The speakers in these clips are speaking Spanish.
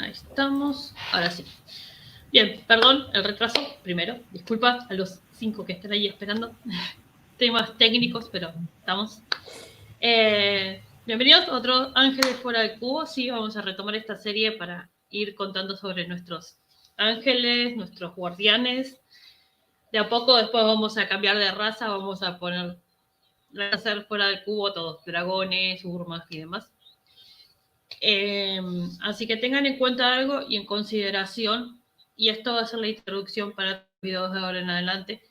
Ahí estamos. Ahora sí. Bien, perdón el retraso. Primero, disculpa a los 5 que están ahí esperando. Temas técnicos, pero estamos. Bienvenidos a otro Ángeles fuera del cubo. Sí, vamos a retomar esta serie para ir contando sobre nuestros ángeles, nuestros guardianes. De a poco después vamos a cambiar de raza, vamos a poner hacer fuera del cubo todos, dragones, urmas y demás. Así que tengan en cuenta algo y en consideración, y esto va a ser la introducción para los videos de ahora en adelante,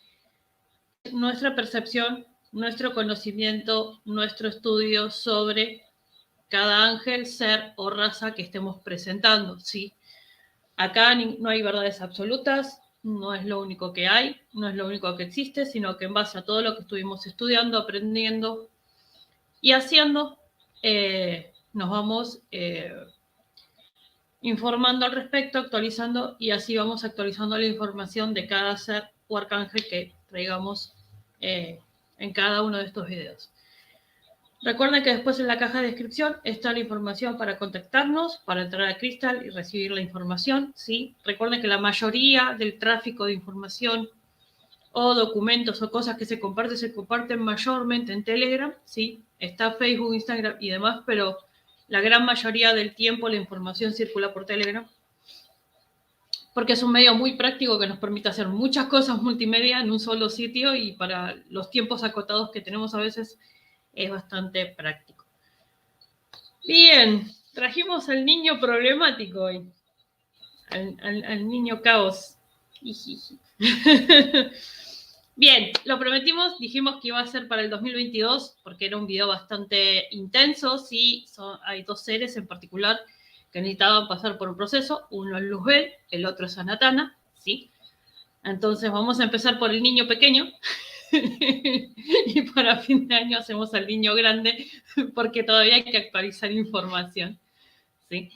nuestra percepción, nuestro conocimiento, nuestro estudio sobre cada ángel, ser o raza que estemos presentando, ¿sí? Acá no hay verdades absolutas, no es lo único que hay, no es lo único que existe, sino que en base a todo lo que estuvimos estudiando, aprendiendo y haciendo, nos vamos informando al respecto, actualizando, y así vamos actualizando la información de cada ser o arcángel que traigamos en cada uno de estos videos. Recuerden que después en la caja de descripción está la información para contactarnos, para entrar a Crystal y recibir la información, ¿sí? Recuerden que la mayoría del tráfico de información o documentos o cosas que se comparten mayormente en Telegram, ¿sí? Está Facebook, Instagram y demás, pero la gran mayoría del tiempo la información circula por Telegram, porque es un medio muy práctico que nos permite hacer muchas cosas multimedia en un solo sitio, y para los tiempos acotados que tenemos a veces es bastante práctico. Bien, trajimos al niño problemático hoy, al niño caos. Bien, lo prometimos, dijimos que iba a ser para el 2022 porque era un video bastante intenso. Sí, hay dos seres en particular que necesitaban pasar por un proceso. Uno es Luzbel, el otro es Anatana, ¿sí? Entonces vamos a empezar por el niño pequeño y para fin de año hacemos al niño grande porque todavía hay que actualizar información, ¿sí?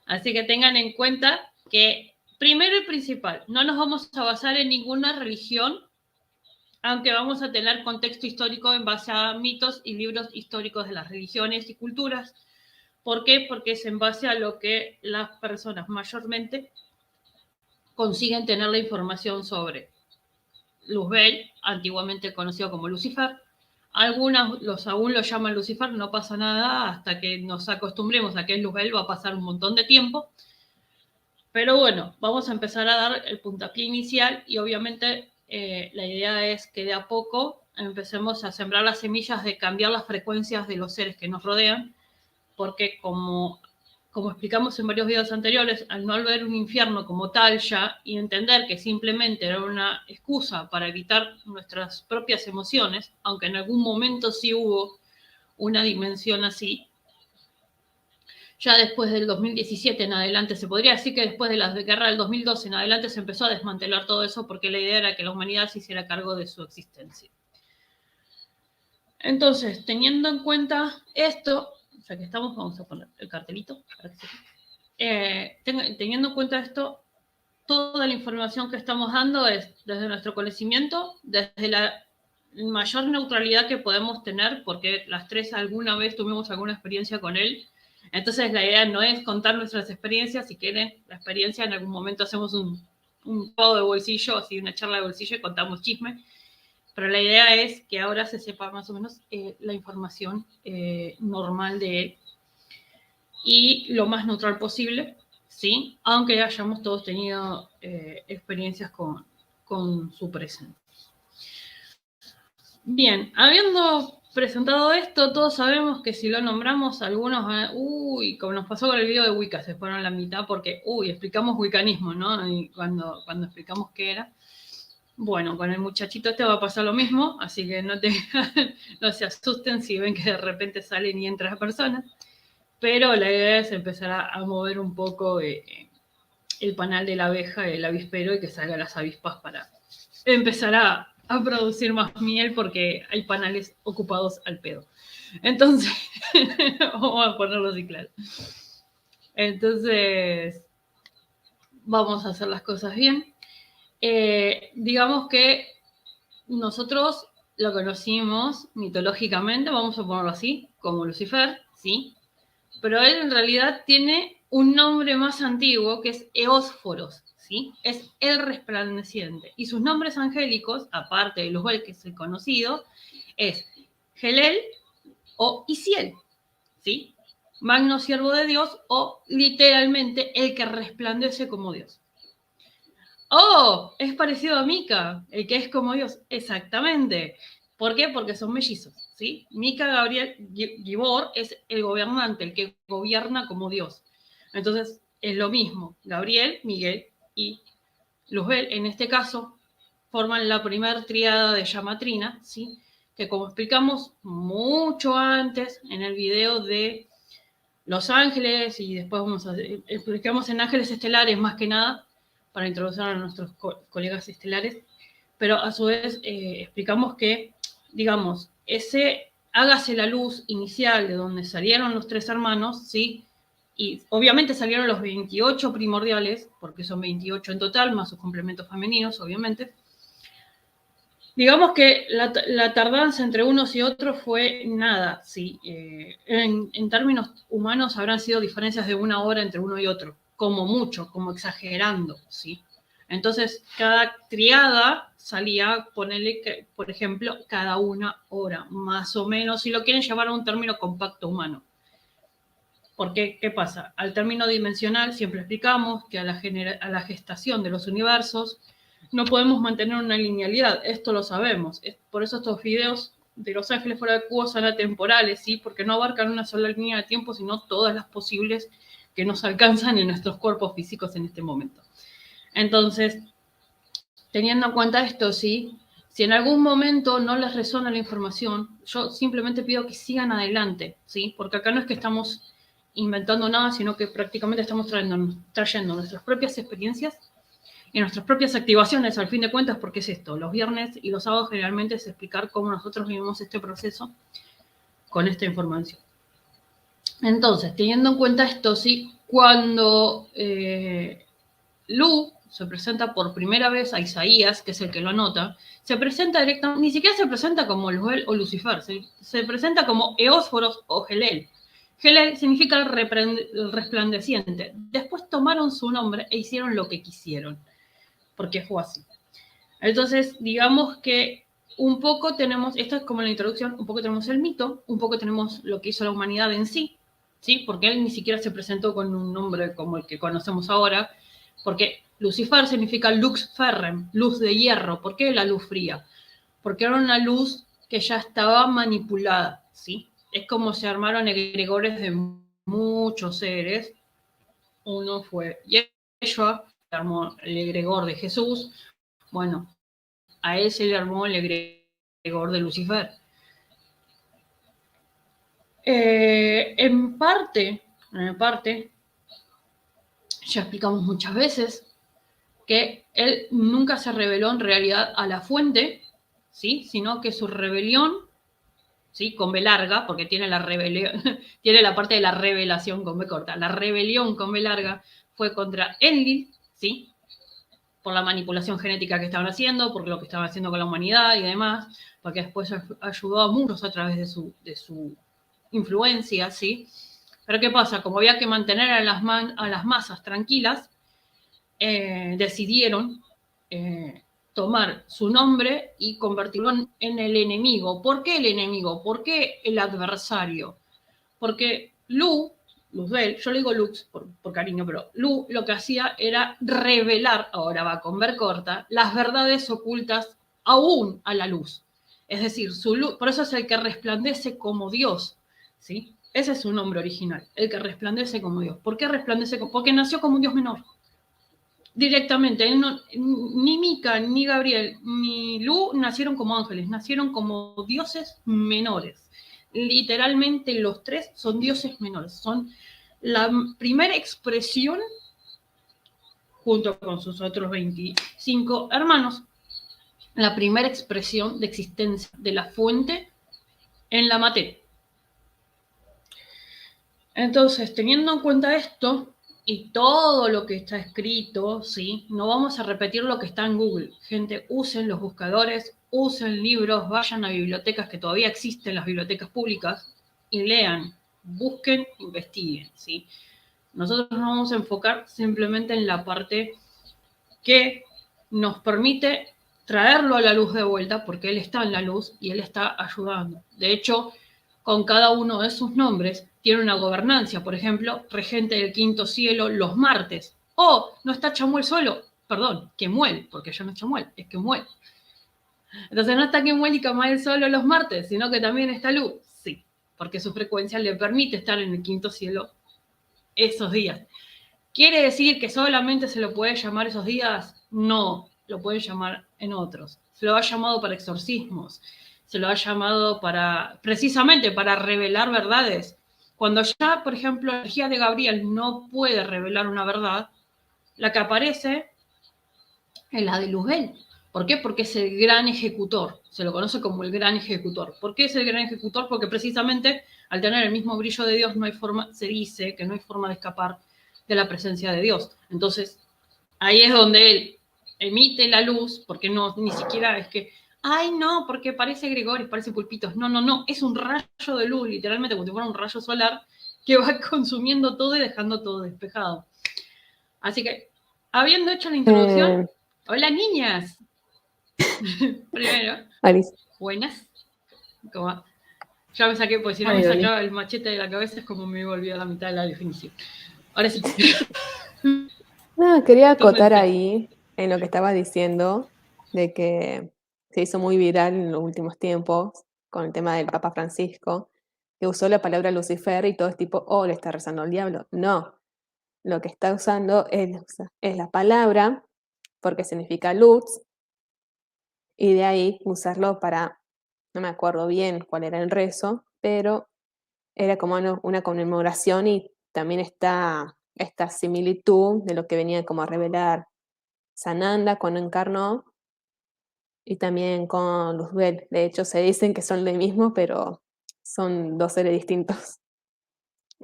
Así que tengan en cuenta que, primero y principal, no nos vamos a basar en ninguna religión, aunque vamos a tener contexto histórico en base a mitos y libros históricos de las religiones y culturas. ¿Por qué? Porque es en base a lo que las personas mayormente consiguen tener la información sobre Luzbel, antiguamente conocido como Lucifer. Algunos aún lo llaman Lucifer, no pasa nada, hasta que nos acostumbremos a que es Luzbel va a pasar un montón de tiempo. Pero bueno, vamos a empezar a dar el puntapié inicial y obviamente la idea es que de a poco empecemos a sembrar las semillas de cambiar las frecuencias de los seres que nos rodean, porque como explicamos en varios videos anteriores, al no ver un infierno como tal ya y entender que simplemente era una excusa para evitar nuestras propias emociones, aunque en algún momento sí hubo una dimensión así, ya después del 2017 en adelante, se podría decir que después de la guerra del 2012 en adelante se empezó a desmantelar todo eso porque la idea era que la humanidad se hiciera cargo de su existencia. Entonces, teniendo en cuenta esto, ya que estamos, vamos a poner el cartelito para que se... teniendo en cuenta esto, toda la información que estamos dando es desde nuestro conocimiento, desde la mayor neutralidad que podemos tener, porque las tres alguna vez tuvimos alguna experiencia con él. Entonces la idea no es contar nuestras experiencias. Si quieren la experiencia, en algún momento hacemos un juego de bolsillo, así una charla de bolsillo y contamos chisme. Pero la idea es que ahora se sepa más o menos la información normal de él y lo más neutral posible, ¿sí? Aunque hayamos todos tenido experiencias con su presencia. Bien, habiendo presentado esto, todos sabemos que si lo nombramos, algunos van a, como nos pasó con el video de Wicca, se fueron a la mitad porque, explicamos wiccanismo, ¿no? Y cuando explicamos qué era. Bueno, con el muchachito este va a pasar lo mismo, así que no se asusten si ven que de repente salen y entran personas. Pero la idea es empezar a mover un poco el panal de la abeja, el avispero, y que salgan las avispas para empezar a producir más miel, porque hay panales ocupados al pedo. Entonces, vamos a ponerlo así claro. Entonces, vamos a hacer las cosas bien. Digamos que nosotros lo conocimos mitológicamente, vamos a ponerlo así, como Lucifer, ¿sí? Pero él en realidad tiene un nombre más antiguo que es Eósforos, ¿sí? Es el resplandeciente. Y sus nombres angélicos, aparte de Luzbel, que es el conocido, es Gelel o Isiel, ¿sí? Magno siervo de Dios o literalmente el que resplandece como Dios. ¡Oh! Es parecido a Mica, el que es como Dios. Exactamente. ¿Por qué? Porque son mellizos, ¿sí? Mica Gabriel Gibor es el gobernante, el que gobierna como Dios. Entonces, es lo mismo. Gabriel, Miguel y Luzbel, en este caso, forman la primera tríada de Yamatrina, ¿sí? Que como explicamos mucho antes en el video de Los Ángeles y después explicamos en Ángeles Estelares más que nada, para introducir a nuestros colegas estelares, pero a su vez explicamos que, digamos, ese hágase la luz inicial de donde salieron los tres hermanos, ¿sí? Y obviamente salieron los 28 primordiales, porque son 28 en total, más sus complementos femeninos, obviamente. Digamos que la tardanza entre unos y otros fue nada, ¿sí? En términos humanos habrán sido diferencias de 1 hora entre uno y otro, como mucho, como exagerando, ¿sí? Entonces, cada triada salía, ponerle, por ejemplo, cada 1 hora, más o menos, si lo quieren llevar a un término compacto humano. Porque, ¿qué pasa? Al término dimensional siempre explicamos que a la gestación de los universos no podemos mantener una linealidad, esto lo sabemos. Por eso estos videos de Los Ángeles fuera de cubo son atemporales, ¿sí? Porque no abarcan una sola línea de tiempo, sino todas las posibles que nos alcanzan en nuestros cuerpos físicos en este momento. Entonces, teniendo en cuenta esto, ¿sí? Si en algún momento no les resuena la información, yo simplemente pido que sigan adelante, ¿sí? Porque acá no es que estamos inventando nada, sino que prácticamente estamos trayendo nuestras propias experiencias y nuestras propias activaciones, al fin de cuentas, porque es esto. Los viernes y los sábados generalmente es explicar cómo nosotros vivimos este proceso con esta información. Entonces, teniendo en cuenta esto, ¿sí? Cuando Lu se presenta por primera vez a Isaías, que es el que lo anota, se presenta directamente, ni siquiera se presenta como Luzbel o Lucifer, se presenta como Eósforos o Gelel. Gelel significa el resplandeciente. Después tomaron su nombre e hicieron lo que quisieron, porque fue así. Entonces, digamos que un poco tenemos, esto es como la introducción, un poco tenemos el mito, un poco tenemos lo que hizo la humanidad en sí, ¿sí? Porque él ni siquiera se presentó con un nombre como el que conocemos ahora, porque Lucifer significa lux ferrem, luz de hierro. ¿Por qué la luz fría? Porque era una luz que ya estaba manipulada, ¿sí? Es como se armaron egregores de muchos seres. Uno fue Yeshua, que armó el egregor de Jesús. Bueno, a él se le armó el egregor de Lucifer. En parte, ya explicamos muchas veces, que él nunca se reveló en realidad a la fuente, ¿sí? Sino que su rebelión, ¿sí? Con B larga, porque tiene la rebelión, tiene la parte de la revelación con B corta. La rebelión con B larga fue contra Enlil, ¿sí? Por la manipulación genética que estaban haciendo, por lo que estaban haciendo con la humanidad y demás, porque después ayudó a muchos a través de su influencia, ¿sí? Pero ¿qué pasa? Como había que mantener a las masas tranquilas, decidieron tomar su nombre y convertirlo en el enemigo. ¿Por qué el enemigo? ¿Por qué el adversario? Porque Luzbel, yo le digo Lux por cariño, pero Lu lo que hacía era revelar, ahora va con ver corta, las verdades ocultas aún a la luz. Es decir, su luz, por eso es el que resplandece como Dios, ¿sí? Ese es su nombre original, el que resplandece como Dios. ¿Por qué resplandece? Porque nació como un Dios menor. Directamente, no, ni Mica, ni Gabriel, ni Lu nacieron como ángeles, nacieron como dioses menores. Literalmente los tres son dioses menores, son la primera expresión, junto con sus otros 25 hermanos, la primera expresión de existencia de la fuente en la materia. Entonces, teniendo en cuenta esto, y todo lo que está escrito, ¿sí? No vamos a repetir lo que está en Google. Gente, usen los buscadores, usen libros, vayan a bibliotecas que todavía existen, las bibliotecas públicas, y lean, busquen, investiguen, ¿sí? Nosotros nos vamos a enfocar simplemente en la parte que nos permite traerlo a la luz de vuelta, porque él está en la luz y él está ayudando. De hecho, con cada uno de sus nombres tiene una gobernancia, por ejemplo, regente del quinto cielo los martes. O no está Chamuel solo, perdón, Kemuel, porque ya no es Chamuel, es Kemuel. Entonces no está Kemuel y Kamael solo los martes, sino que también está Luz, sí, porque su frecuencia le permite estar en el quinto cielo esos días. ¿Quiere decir que solamente se lo puede llamar esos días? No, lo pueden llamar en otros. Se lo ha llamado para exorcismos, se lo ha llamado para, precisamente para revelar verdades. Cuando ya, por ejemplo, la energía de Gabriel no puede revelar una verdad, la que aparece es la de Luzbel. ¿Por qué? Porque es el gran ejecutor. Se lo conoce como el gran ejecutor. ¿Por qué es el gran ejecutor? Porque precisamente al tener el mismo brillo de Dios no hay forma, se dice que no hay forma de escapar de la presencia de Dios. Entonces, ahí es donde él emite la luz, porque no, ni siquiera es que, ay, no, porque parece Gregorio, parece Pulpitos. No, no, no, es un rayo de luz, literalmente como si fuera un rayo solar, que va consumiendo todo y dejando todo despejado. Así que, habiendo hecho la introducción, hola niñas. Primero, Alice. buenas. ¿Cómo va? Ya me saqué, pues si no me sacaba el machete de la cabeza es como me volvió a la mitad de la definición. Ahora sí. No, quería acotar ahí en lo que estabas diciendo, de que se hizo muy viral en los últimos tiempos con el tema del Papa Francisco, que usó la palabra Lucifer y todo es tipo, oh, le está rezando al diablo. No, lo que está usando es la palabra porque significa luz y de ahí usarlo para, no me acuerdo bien cuál era el rezo, pero era como una conmemoración y también está esta similitud de lo que venía como a revelar Sananda cuando encarnó y también con Luzbel. De hecho, se dicen que son lo mismo, pero son dos seres distintos.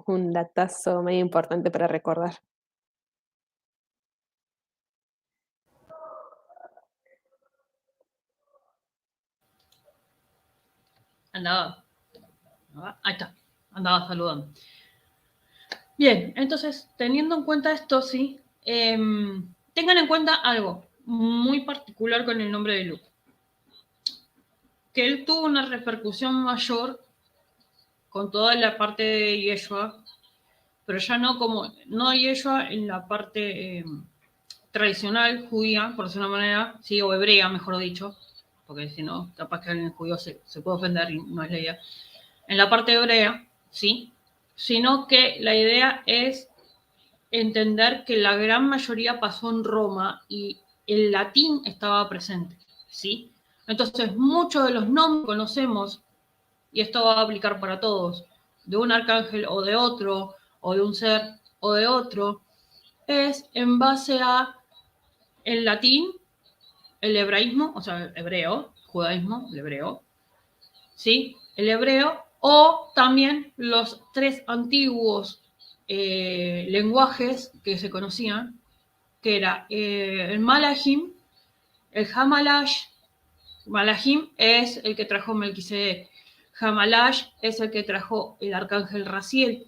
Un datazo muy importante para recordar. Andaba. Ahí está. Andaba saludando. Bien, entonces, teniendo en cuenta esto, sí, tengan en cuenta algo muy particular con el nombre de Luke. Que él tuvo una repercusión mayor con toda la parte de Yeshua, pero ya no como, no Yeshua en la parte tradicional judía, por decirlo de una manera, sí, o hebrea, mejor dicho, porque si no, capaz que alguien judío se puede ofender y no es la idea. En la parte hebrea, sí, sino que la idea es entender que la gran mayoría pasó en Roma y el latín estaba presente, ¿sí? Entonces, muchos de los nombres que conocemos, y esto va a aplicar para todos, de un arcángel o de otro, o de un ser o de otro, es en base a el latín, el hebraísmo, o sea, el hebreo, judaísmo, el hebreo, ¿sí? El hebreo, o también los tres antiguos lenguajes que se conocían, que era el Malahim, el Hamalash. Malahim es el que trajo Melquisedec. Hamalash es el que trajo el arcángel Raziel.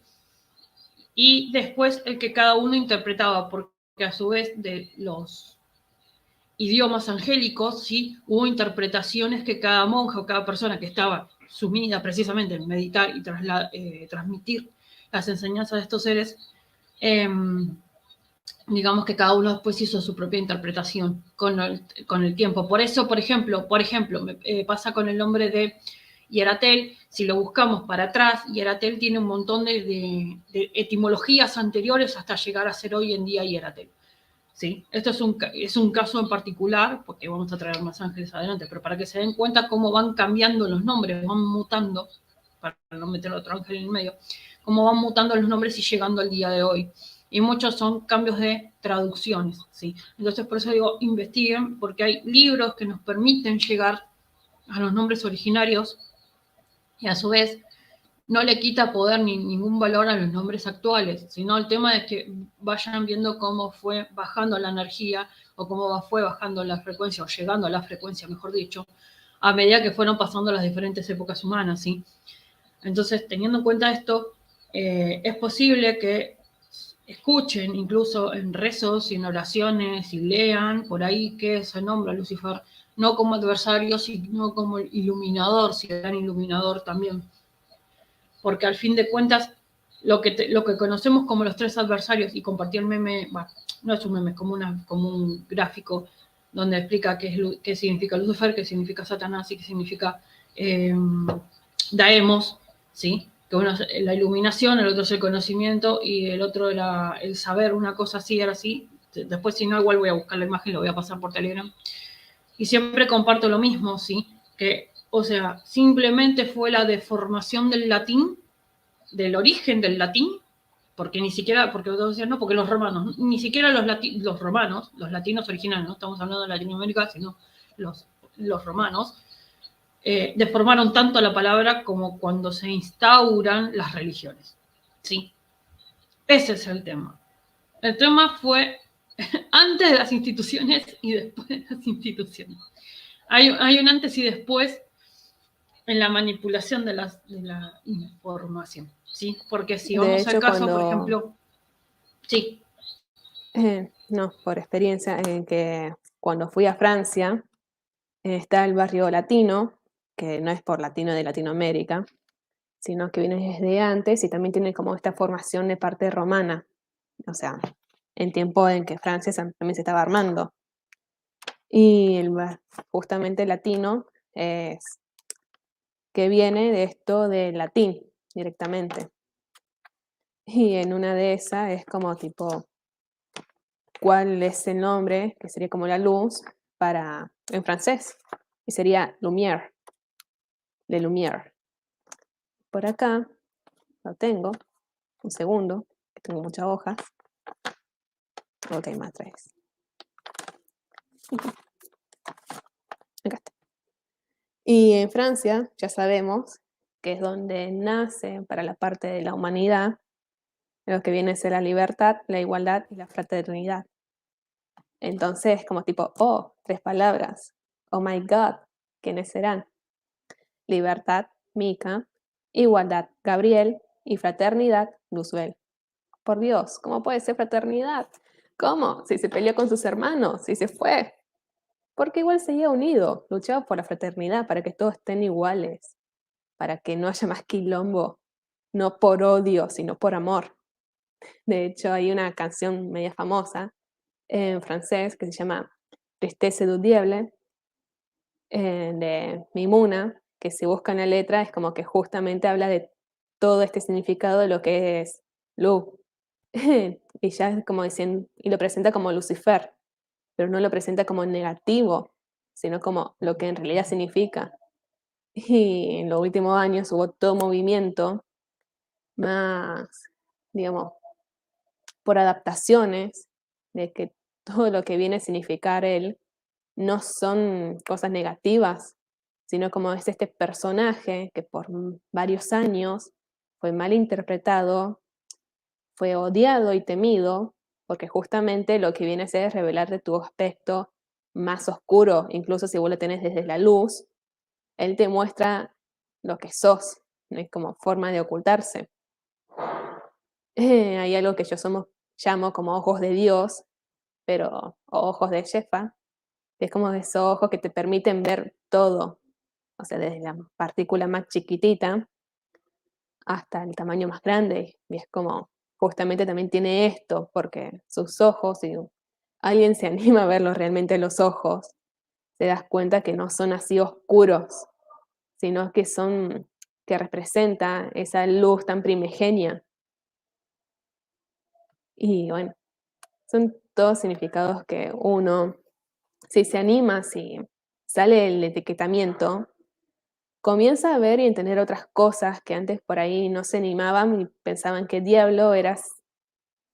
Y después el que cada uno interpretaba, porque a su vez de los idiomas angélicos, ¿sí? Hubo interpretaciones que cada monja o cada persona que estaba sumida precisamente en meditar y transmitir las enseñanzas de estos seres, digamos que cada uno después hizo su propia interpretación con el tiempo. Por eso, por ejemplo, me pasa con el nombre de Yeratel, si lo buscamos para atrás, Yeratel tiene un montón de etimologías anteriores hasta llegar a ser hoy en día Yeratel. ¿Sí? Esto es un caso en particular, porque vamos a traer más ángeles adelante, pero para que se den cuenta cómo van cambiando los nombres, van mutando, para no meter otro ángel en el medio, cómo van mutando los nombres y llegando al día de hoy. Y muchos son cambios de traducciones, ¿sí? Entonces, por eso digo, investiguen, porque hay libros que nos permiten llegar a los nombres originarios y a su vez no le quita poder ni ningún valor a los nombres actuales, sino el tema es que vayan viendo cómo fue bajando la energía o cómo fue bajando la frecuencia o llegando a la frecuencia, mejor dicho, a medida que fueron pasando las diferentes épocas humanas, ¿sí? Entonces, teniendo en cuenta esto, es posible que escuchen incluso en rezos y en oraciones y lean por ahí que se nombra a Lucifer no como adversario, sino como iluminador, si gran iluminador también. Porque al fin de cuentas, lo que conocemos como los tres adversarios, y compartí el meme, bueno, no es un meme, es como un gráfico donde explica qué significa Lucifer, qué significa Satanás y qué significa Daemos, ¿sí? Que uno es la iluminación, el otro es el conocimiento y el otro era el saber, una cosa así, era así. Después, si no, igual voy a buscar la imagen, lo voy a pasar por Telegram. Y siempre comparto lo mismo, ¿sí? Que, o sea, simplemente fue la deformación del latín, del origen del latín, porque ni siquiera, porque todos decían, no, porque los romanos, ni siquiera los romanos, los latinos originales, no estamos hablando de Latinoamérica, sino los romanos, deformaron tanto la palabra como cuando se instauran las religiones. ¿Sí? Ese es el tema. El tema fue antes de las instituciones y después de las instituciones. Hay un antes y después en la manipulación de la información. ¿Sí? Porque si De vamos al hecho, caso, por ejemplo, sí. No, por experiencia, en que cuando fui a Francia, está el barrio latino, que no es por latino de Latinoamérica, sino que viene desde antes y también tiene como esta formación de parte romana, o sea, en tiempo en que Francia también se estaba armando. Y justamente latino es que viene de esto del latín directamente. Y en una de esas es como tipo, ¿cuál es el nombre? Que sería como la luz en francés. Y sería lumière, le lumière. Por acá lo tengo, un segundo, que tengo muchas hojas. Ok, más tres. Acá está. Y en Francia ya sabemos que es donde nace para la parte de la humanidad lo que viene a ser la libertad, la igualdad y la fraternidad. Entonces, como tipo, oh, tres palabras. Oh my God, ¿quiénes serán? Libertad, Mica, igualdad, Gabriel y fraternidad, Luzbel. Por Dios, ¿cómo puede ser fraternidad? ¿Cómo? Si se peleó con sus hermanos, si se fue. Porque igual seguía unido, luchaba por la fraternidad, para que todos estén iguales, para que no haya más quilombo, no por odio, sino por amor. De hecho, hay una canción media famosa en francés que se llama Tristesse du Diable, de Mimuna, que si buscan la letra es como que justamente habla de todo este significado de lo que es Lu. Y ya es como diciendo, y lo presenta como Lucifer, pero no lo presenta como negativo, sino como lo que en realidad significa. Y en los últimos años hubo todo movimiento más, digamos, por adaptaciones, de que todo lo que viene a significar él no son cosas negativas, sino como es este personaje que por varios años fue mal interpretado, fue odiado y temido, porque justamente lo que viene a hacer es revelarte tu aspecto más oscuro, incluso si vos lo tenés desde la luz, él te muestra lo que sos, no es como forma de ocultarse. Hay algo que llamo como ojos de Dios, pero o ojos de Shefa, que es como esos ojos que te permiten ver todo, o sea, desde la partícula más chiquitita hasta el tamaño más grande. Y es como, justamente también tiene esto, porque sus ojos, si alguien se anima a verlos realmente a los ojos, te das cuenta que no son así oscuros, sino que son, que representa esa luz tan primigenia. Y bueno, son todos significados que uno, si se anima, si sale el etiquetamiento, comienza a ver y entender otras cosas que antes por ahí no se animaban y pensaban que diablo era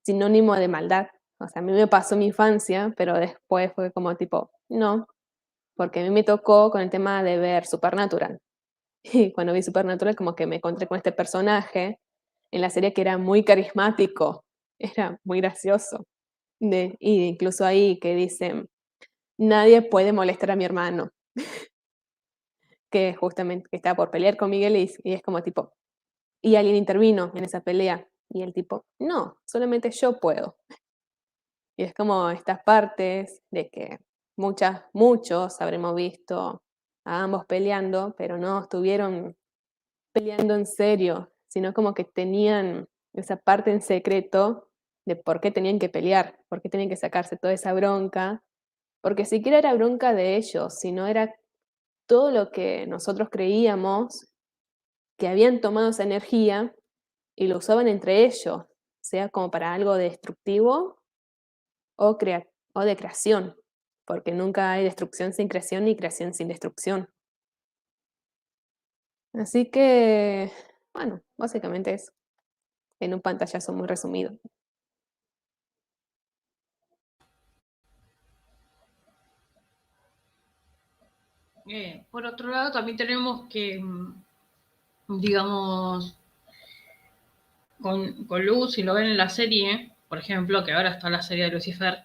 sinónimo de maldad. O sea, a mí me pasó mi infancia, pero después fue como tipo, no, porque a mí me tocó con el tema de ver Supernatural. Y cuando vi Supernatural como que me encontré con este personaje en la serie que era muy carismático, era muy gracioso. Y incluso ahí que dicen, nadie puede molestar a mi hermano, que justamente que estaba por pelear con Miguel y es como tipo, y alguien intervino en esa pelea. Y el tipo, no, solamente yo puedo. Y es como estas partes de que muchos habremos visto a ambos peleando, pero no estuvieron peleando en serio, sino como que tenían esa parte en secreto de por qué tenían que pelear, por qué tenían que sacarse toda esa bronca, porque siquiera era bronca de ellos, sino era todo lo que nosotros creíamos que habían tomado esa energía y lo usaban entre ellos, sea como para algo destructivo o, o de creación, porque nunca hay destrucción sin creación ni creación sin destrucción. Así que, bueno, básicamente es en un pantallazo muy resumido. Por otro lado, también tenemos que, digamos, con Luz, si lo ven en la serie, por ejemplo, que ahora está la serie de Lucifer,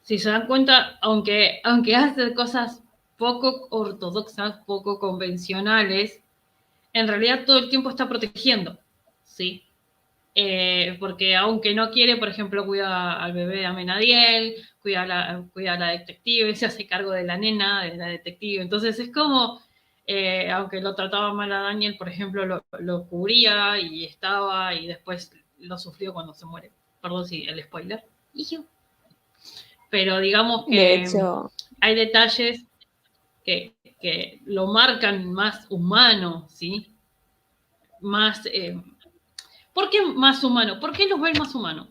si se dan cuenta, aunque hace cosas poco ortodoxas, poco convencionales, en realidad todo el tiempo está protegiendo, ¿sí? Porque aunque no quiere, por ejemplo, cuida al bebé de Amenadiel, cuida a la detective, se hace cargo de la nena, de la detective. Entonces es como, aunque lo trataba mal a Daniel, por ejemplo, lo cubría y estaba y después lo sufrió cuando se muere. Perdón si el spoiler. Pero digamos De que hecho, hay detalles que lo marcan más humano, ¿sí? Más, ¿por qué más humano? ¿Por qué los ve más humano?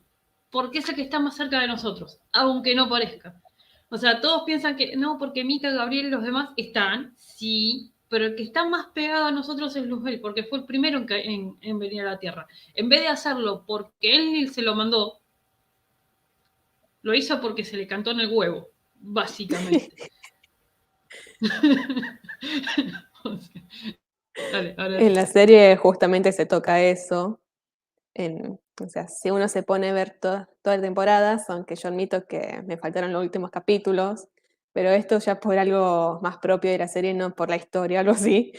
Porque es el que está más cerca de nosotros, aunque no parezca. O sea, todos piensan que no, porque Mika, Gabriel y los demás están, sí, pero el que está más pegado a nosotros es Luzbel, porque fue el primero en venir a la Tierra. En vez de hacerlo porque él se lo mandó, lo hizo porque se le cantó en el huevo, básicamente. O sea, dale, ahora. en la serie justamente se toca eso. O sea, si uno se pone a ver toda la temporada, aunque yo admito que me faltaron los últimos capítulos, pero esto ya por algo más propio de la serie, no por la historia, algo así.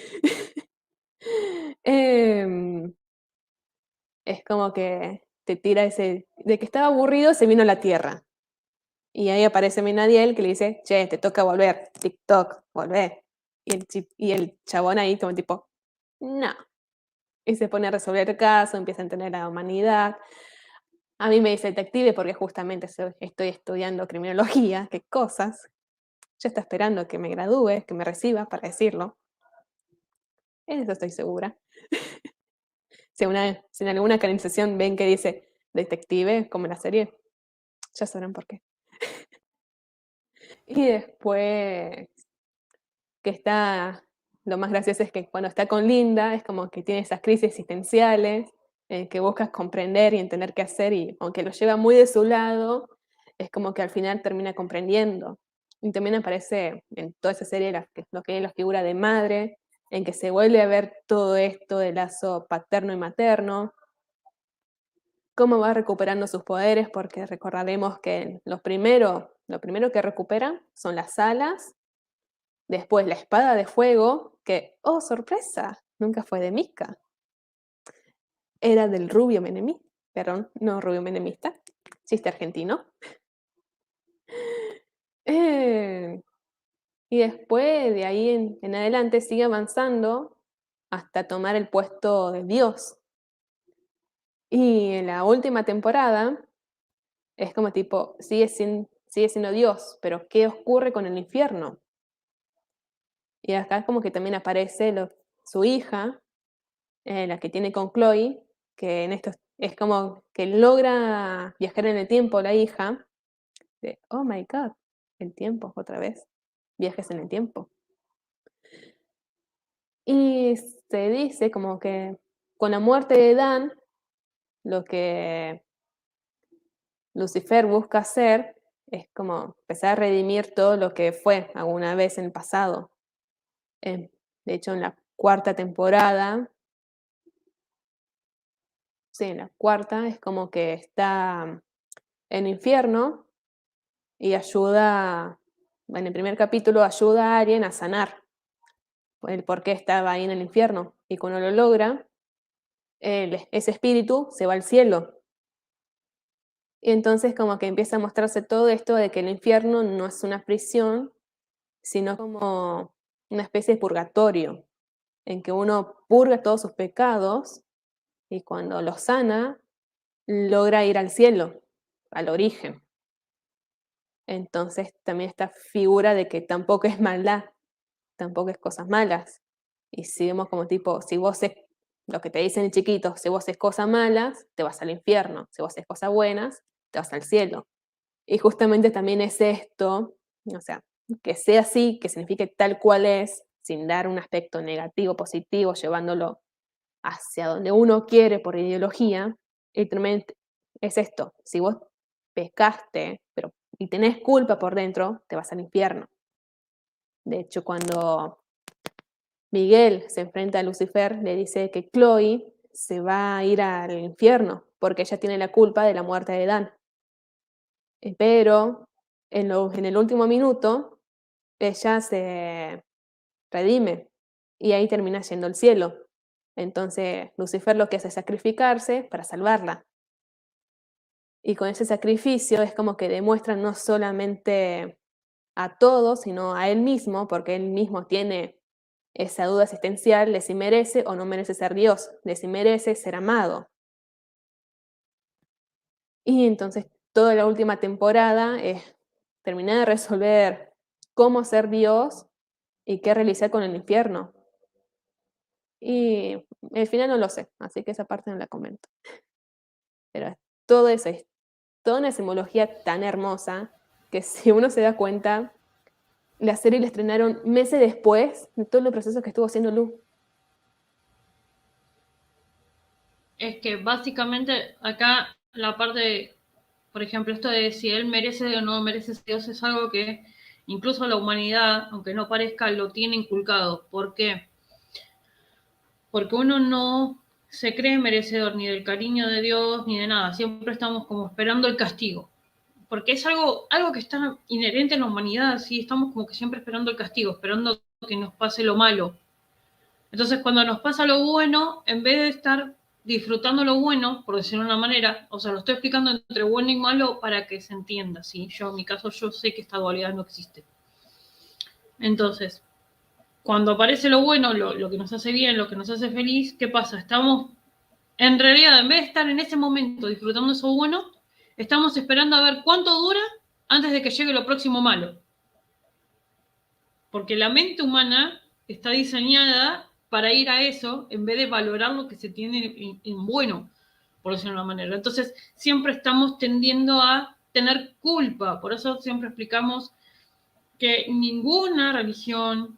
Em, es como que te tira ese, de que estaba aburrido, se vino a la Tierra. Y ahí aparece Minadiel que le dice, che, te toca volver, TikTok, volvé. Y el chabón ahí como tipo, no. Y se pone a resolver el caso, empieza a entender a la humanidad. A mí me dice detective porque justamente estoy estudiando criminología, qué cosas. Ya está esperando que me gradúe, que me reciba para decirlo. En eso estoy segura. Si en alguna canalización ven que dice detective, como en la serie, ya sabrán por qué. Y después que está, lo más gracioso es que cuando está con Linda es como que tiene esas crisis existenciales, que buscas comprender y entender qué hacer y aunque lo lleva muy de su lado, es como que al final termina comprendiendo. Y también aparece en toda esa serie lo que es la figura de madre, en que se vuelve a ver todo esto del lazo paterno y materno, cómo va recuperando sus poderes, porque recordaremos que lo primero que recupera son las alas. Después la espada de fuego, que, oh sorpresa, nunca fue de Mika, era del Rubio Menemí, perdón, no Rubio Menemista, chiste argentino. Eh, y después de ahí en adelante sigue avanzando hasta tomar el puesto de Dios. Y en la última temporada es como tipo, sigue siendo Dios, pero ¿qué ocurre con el infierno? Y acá como que también aparece su hija, la que tiene con Chloe, que en esto es como que logra viajar en el tiempo la hija, de, oh my god, el tiempo, otra vez, viajes en el tiempo. Y se dice como que con la muerte de Dan, lo que Lucifer busca hacer es como empezar a redimir todo lo que fue alguna vez en el pasado. De hecho, en la cuarta temporada, sí, en la cuarta es como que está en infierno y ayuda, en el primer capítulo ayuda a Arien a sanar el por qué estaba ahí en el infierno. Y cuando lo logra, ese espíritu se va al cielo. Y entonces como que empieza a mostrarse todo esto de que el infierno no es una prisión, sino como una especie de purgatorio, en que uno purga todos sus pecados y cuando los sana, logra ir al cielo, al origen. Entonces también esta figura de que tampoco es maldad, tampoco es cosas malas. Y si vemos como tipo, si vos es lo que te dicen de chiquito, si vos haces cosas malas, te vas al infierno, si vos haces cosas buenas, te vas al cielo. Y justamente también es esto, o sea, que sea así, que signifique tal cual es, sin dar un aspecto negativo, positivo, llevándolo hacia donde uno quiere por ideología, literalmente es esto, si vos pecaste pero, y tenés culpa por dentro, te vas al infierno. De hecho, cuando Miguel se enfrenta a Lucifer, le dice que Chloe se va a ir al infierno porque ella tiene la culpa de la muerte de Dan. Pero en el último minuto, ella se redime y ahí termina yendo al cielo. Entonces, Lucifer lo que hace es sacrificarse para salvarla. Y con ese sacrificio es como que demuestra no solamente a todos, sino a él mismo, porque él mismo tiene esa duda existencial de si merece o no merece ser Dios, de si merece ser amado. Y entonces toda la última temporada es terminar de resolver cómo ser Dios y qué realizar con el infierno. Y el final no lo sé, así que esa parte no la comento. Pero todo eso es toda una simbología tan hermosa que si uno se da cuenta, la serie la estrenaron meses después de todos los procesos que estuvo haciendo Lu. Es que básicamente acá la parte, por ejemplo, esto de si él merece o no merece ser Dios es algo que incluso la humanidad, aunque no parezca, lo tiene inculcado. ¿Por qué? Porque uno no se cree merecedor ni del cariño de Dios ni de nada. Siempre estamos como esperando el castigo. Porque es algo que está inherente en la humanidad, ¿sí? Estamos como que siempre esperando el castigo, esperando que nos pase lo malo. Entonces, cuando nos pasa lo bueno, en vez de estar disfrutando lo bueno, por decirlo de una manera, o sea, lo estoy explicando entre bueno y malo para que se entienda, ¿sí? Yo, en mi caso, yo sé que esta dualidad no existe. Entonces, cuando aparece lo bueno, lo que nos hace bien, lo que nos hace feliz, ¿qué pasa? Estamos, en realidad, en vez de estar en ese momento disfrutando eso bueno, estamos esperando a ver cuánto dura antes de que llegue lo próximo malo. Porque la mente humana está diseñada para ir a eso en vez de valorar lo que se tiene en bueno, por decirlo de una manera. Entonces, siempre estamos tendiendo a tener culpa. Por eso siempre explicamos que ninguna religión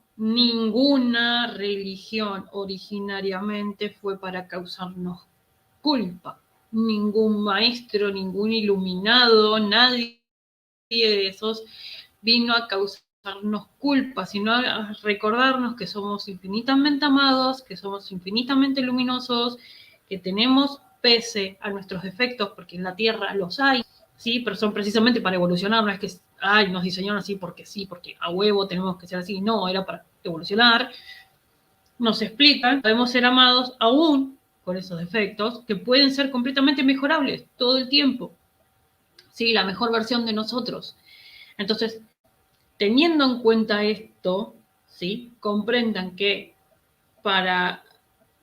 originariamente fue para causarnos culpa. Ningún maestro, ningún iluminado, nadie de esos vino a causarnos culpa, sino a recordarnos que somos infinitamente amados, que somos infinitamente luminosos, que tenemos, pese a nuestros defectos, porque en la Tierra los hay, sí, pero son precisamente para evolucionar, no es que ay, nos diseñaron así, porque a huevo tenemos que ser así, no, era para evolucionar, nos explican, podemos ser amados aún con esos defectos, que pueden ser completamente mejorables todo el tiempo, sí, la mejor versión de nosotros. Entonces, teniendo en cuenta esto, ¿sí? Comprendan que para,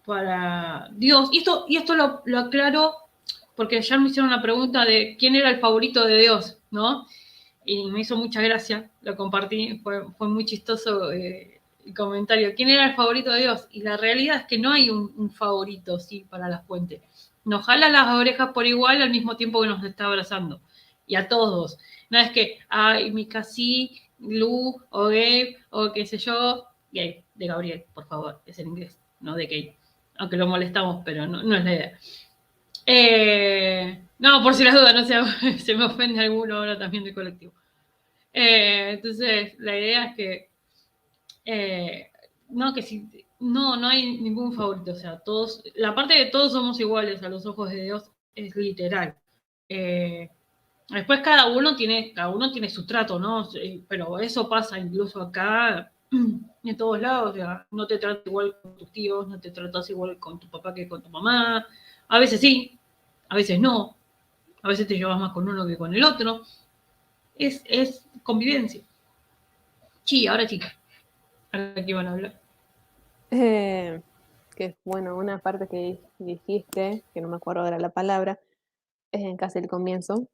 para Dios, y esto lo aclaro porque ya me hicieron una pregunta de quién era el favorito de Dios, ¿no? Y me hizo mucha gracia, lo compartí, fue muy chistoso el comentario, ¿quién era el favorito de Dios? Y la realidad es que no hay un favorito, sí, para la fuente. Nos jala las orejas por igual al mismo tiempo que nos está abrazando. Y a todos. No es que, ay, mi casi, Lu, o Gabe, o qué sé yo, Gabe, de Gabriel, por favor, es en inglés, no de Gabe. Aunque lo molestamos, pero no es la idea. No, por si las dudas, no se me ofende alguno ahora también del colectivo. Entonces, la idea es que no, que si no hay ningún favorito, o sea, todos, la parte de todos somos iguales a los ojos de Dios es literal. Eh, Después cada uno tiene su trato, ¿no? Pero eso pasa incluso acá, en todos lados, o sea, no te tratas igual con tus tíos, no te tratas igual con tu papá que con tu mamá, a veces sí, a veces no, a veces te llevas más con uno que con el otro, es convivencia. Sí, ahora chicas, aquí van a hablar. Eh, que bueno, una parte que dijiste, que no me acuerdo ahora la palabra, es en casi el comienzo.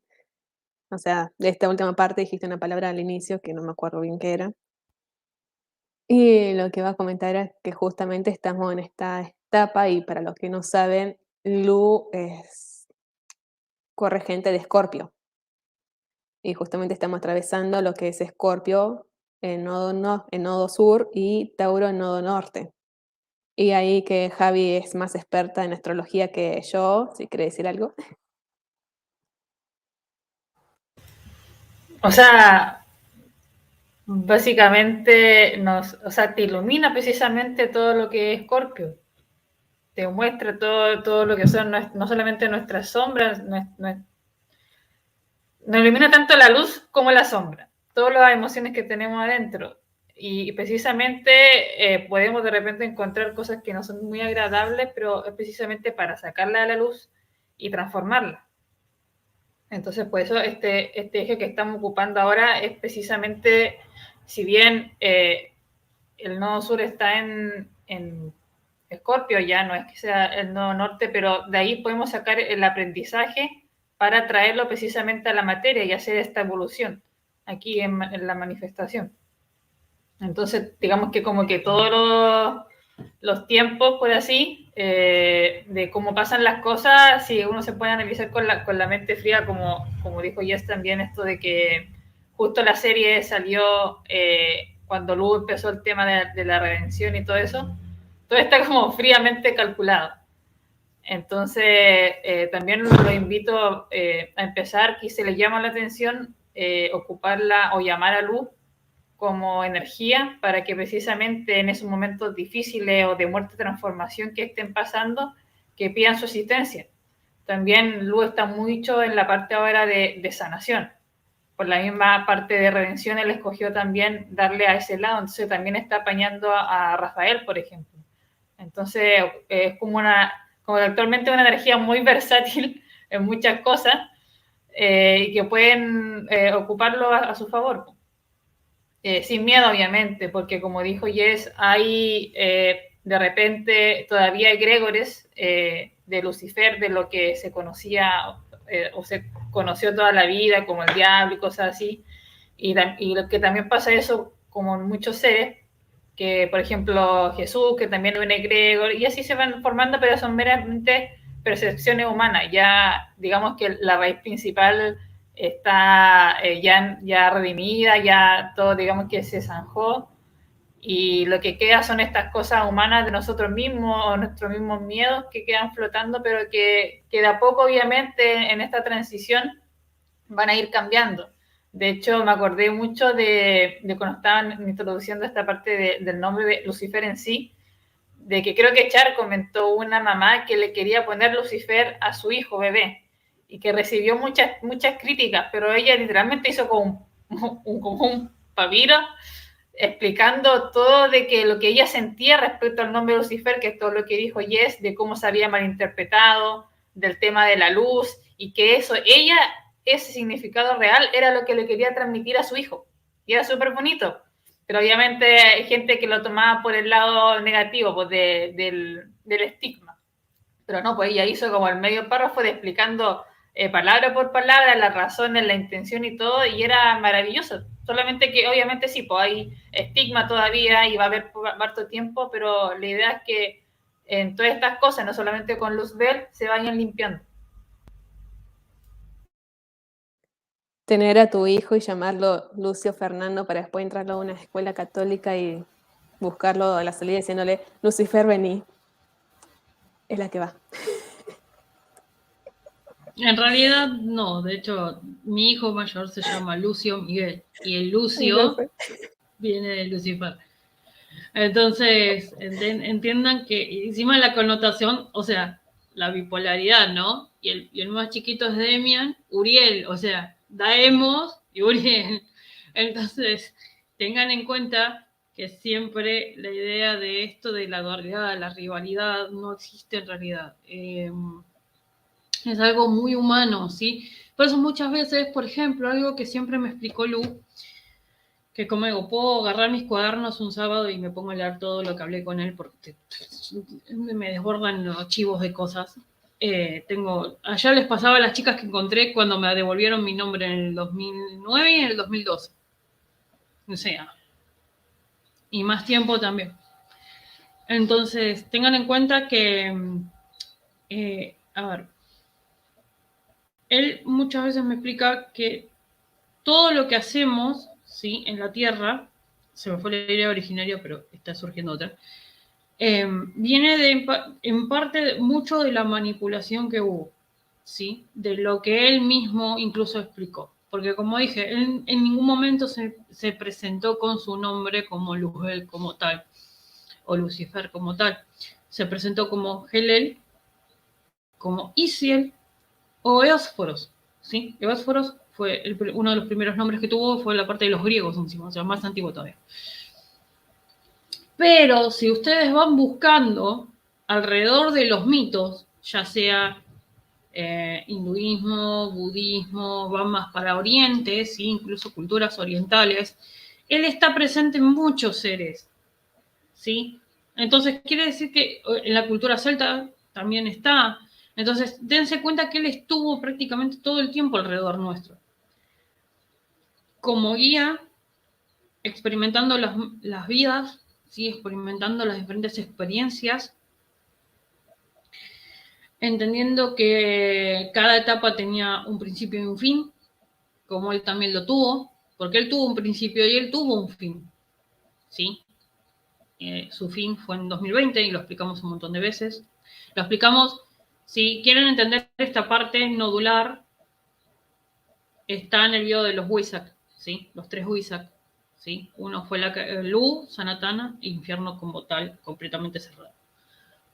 O sea, de esta última parte dijiste una palabra al inicio que no me acuerdo bien qué era. Y lo que iba a comentar era que justamente estamos en esta etapa y para los que no saben, Lu es corregente de Escorpio. Y justamente estamos atravesando lo que es Escorpio en nodo, no, en nodo sur y Tauro en nodo norte. Y ahí que Javi es más experta en astrología que yo, si quiere decir algo. O sea, básicamente o sea, te ilumina precisamente todo lo que es Escorpio. Te muestra todo lo que son no solamente nuestras sombras, nos ilumina tanto la luz como la sombra, todas las emociones que tenemos adentro. Y precisamente podemos de repente encontrar cosas que no son muy agradables, pero es precisamente para sacarla a la luz y transformarla. Entonces, por eso este eje que estamos ocupando ahora es precisamente, si bien el nodo sur está en Escorpio, ya no es que sea el nodo norte, pero de ahí podemos sacar el aprendizaje para traerlo precisamente a la materia y hacer esta evolución aquí en la manifestación. Entonces, digamos que como que todos los tiempos, por así, de cómo pasan las cosas, si uno se puede analizar con la mente fría, como dijo Jess también, esto de que justo la serie salió cuando luego empezó el tema de la redención y todo está como fríamente calculado. Entonces, también lo invito a empezar, que se le llama la atención, ocuparla o llamar a luz como energía para que precisamente en esos momentos difíciles o de muerte y transformación que estén pasando, que pidan su asistencia. También Lu está mucho en la parte ahora de sanación. Por la misma parte de redención, él escogió también darle a ese lado, entonces también está apañando a Rafael, por ejemplo. Entonces es como actualmente una energía muy versátil en muchas cosas y que pueden ocuparlo a su favor. Sin miedo, obviamente, porque como dijo Jess, hay de repente todavía egregores de Lucifer, de lo que se conocía o se conoció toda la vida, como el diablo y cosas así. Y lo que también pasa eso como en muchos seres, que por ejemplo Jesús, que también es un egregor, y así se van formando, pero son meramente percepciones humanas. Ya digamos que la raíz principal está ya redimida, ya todo digamos que se zanjó y lo que queda son estas cosas humanas de nosotros mismos o nuestros mismos miedos que quedan flotando, pero que de a poco obviamente en esta transición van a ir cambiando. De hecho, me acordé mucho de cuando estaban introduciendo esta parte del nombre de Lucifer en sí, de que creo que Char comentó una mamá que le quería poner Lucifer a su hijo bebé y que recibió muchas críticas, pero ella literalmente hizo como un paviro explicando todo de que lo que ella sentía respecto al nombre de Lucifer, que es todo lo que dijo Jess, de cómo se había malinterpretado, del tema de la luz, y que ella, ese significado real, era lo que le quería transmitir a su hijo. Y era súper bonito. Pero obviamente hay gente que lo tomaba por el lado negativo, pues del estigma. Pero no, pues ella hizo como el medio párrafo de explicando palabra por palabra las razones, la intención y todo, y era maravilloso. Solamente que obviamente sí, pues hay estigma todavía y va a haber harto tiempo, pero la idea es que en todas estas cosas, no solamente con Luzbel, se vayan limpiando. Tener a tu hijo y llamarlo Lucio Fernando para después entrarlo a una escuela católica y buscarlo a la salida diciéndole, Lucifer, vení. Es la que va. En realidad, no. De hecho, mi hijo mayor se llama Lucio Miguel. Y el Lucio viene de Lucifer. Entonces, entiendan que encima la connotación, o sea, la bipolaridad, ¿no? Y el más chiquito es Demian, Uriel, o sea, Daemos y Uriel. Entonces, tengan en cuenta que siempre la idea de esto de la dualidad, la rivalidad, no existe en realidad. Es algo muy humano, ¿sí? Por eso muchas veces, por ejemplo, algo que siempre me explicó Lu, que como digo, puedo agarrar mis cuadernos un sábado y me pongo a leer todo lo que hablé con él porque me desbordan los archivos de cosas. Allá les pasaba a las chicas que encontré cuando me devolvieron mi nombre en el 2009 y en el 2012. O sea, y más tiempo también. Entonces, tengan en cuenta que, a ver, él muchas veces me explica que todo lo que hacemos, ¿sí? En la Tierra, se me fue la idea originaria, pero está surgiendo otra, viene en parte mucho de la manipulación que hubo, ¿sí? De lo que él mismo incluso explicó. Porque como dije, él en ningún momento se presentó con su nombre como Luzbel como tal, o Lucifer como tal. Se presentó como Helel, como Isiel o Eósforos, ¿sí? Eósforos fue uno de los primeros nombres que tuvo, fue la parte de los griegos encima, o sea, más antiguo todavía. Pero si ustedes van buscando alrededor de los mitos, ya sea hinduismo, budismo, van más para Oriente, ¿sí? Incluso culturas orientales, él está presente en muchos seres, ¿sí? Entonces, quiere decir que en la cultura celta también está. Entonces, dense cuenta que él estuvo prácticamente todo el tiempo alrededor nuestro. Como guía, experimentando las vidas, ¿sí? Experimentando las diferentes experiencias, entendiendo que cada etapa tenía un principio y un fin, como él también lo tuvo, porque él tuvo un principio y él tuvo un fin, ¿sí? Su fin fue en 2020 y lo explicamos un montón de veces. Lo explicamos, si quieren entender esta parte nodular, está en el video de los Wisak, ¿sí? Los 3 Wisak, ¿sí? Uno fue Lu, Sanatana e Infierno como tal, completamente cerrado.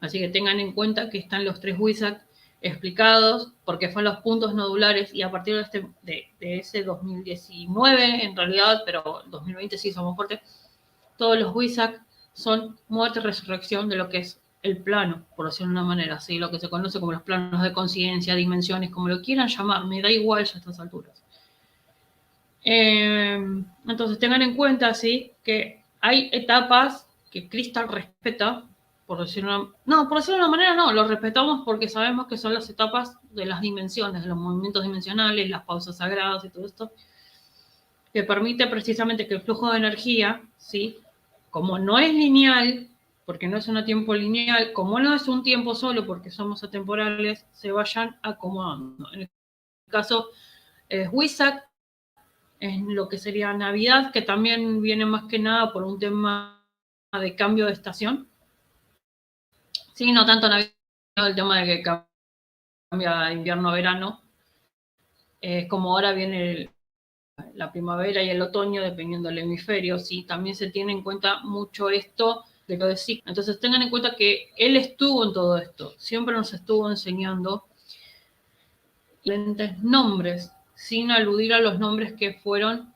Así que tengan en cuenta que están los 3 Wisak explicados, porque fueron los puntos nodulares, y a partir de ese 2019, en realidad, pero 2020 sí somos fuertes, todos los Wisak son muerte y resurrección de lo que es el plano, por decirlo de una manera, ¿sí? Lo que se conoce como los planos de conciencia, dimensiones, como lo quieran llamar, me da igual ya a estas alturas. Entonces tengan en cuenta, ¿sí? Que hay etapas que Crystal respeta, por decirlo de una manera, no, lo respetamos porque sabemos que son las etapas de las dimensiones, de los movimientos dimensionales, las pausas sagradas y todo esto, que permite precisamente que el flujo de energía, ¿sí? Como no es lineal, porque no es un tiempo lineal, como no es un tiempo solo, porque somos atemporales, se vayan acomodando. En el caso Wisak, en lo que sería Navidad, que también viene más que nada por un tema de cambio de estación. Sí, no tanto Navidad, el tema de que cambia de invierno a verano. Como ahora viene la primavera y el otoño, dependiendo del hemisferio, sí, también se tiene en cuenta mucho esto de lo de sí. Entonces tengan en cuenta que él estuvo en todo esto, siempre nos estuvo enseñando diferentes nombres, sin aludir a los nombres que fueron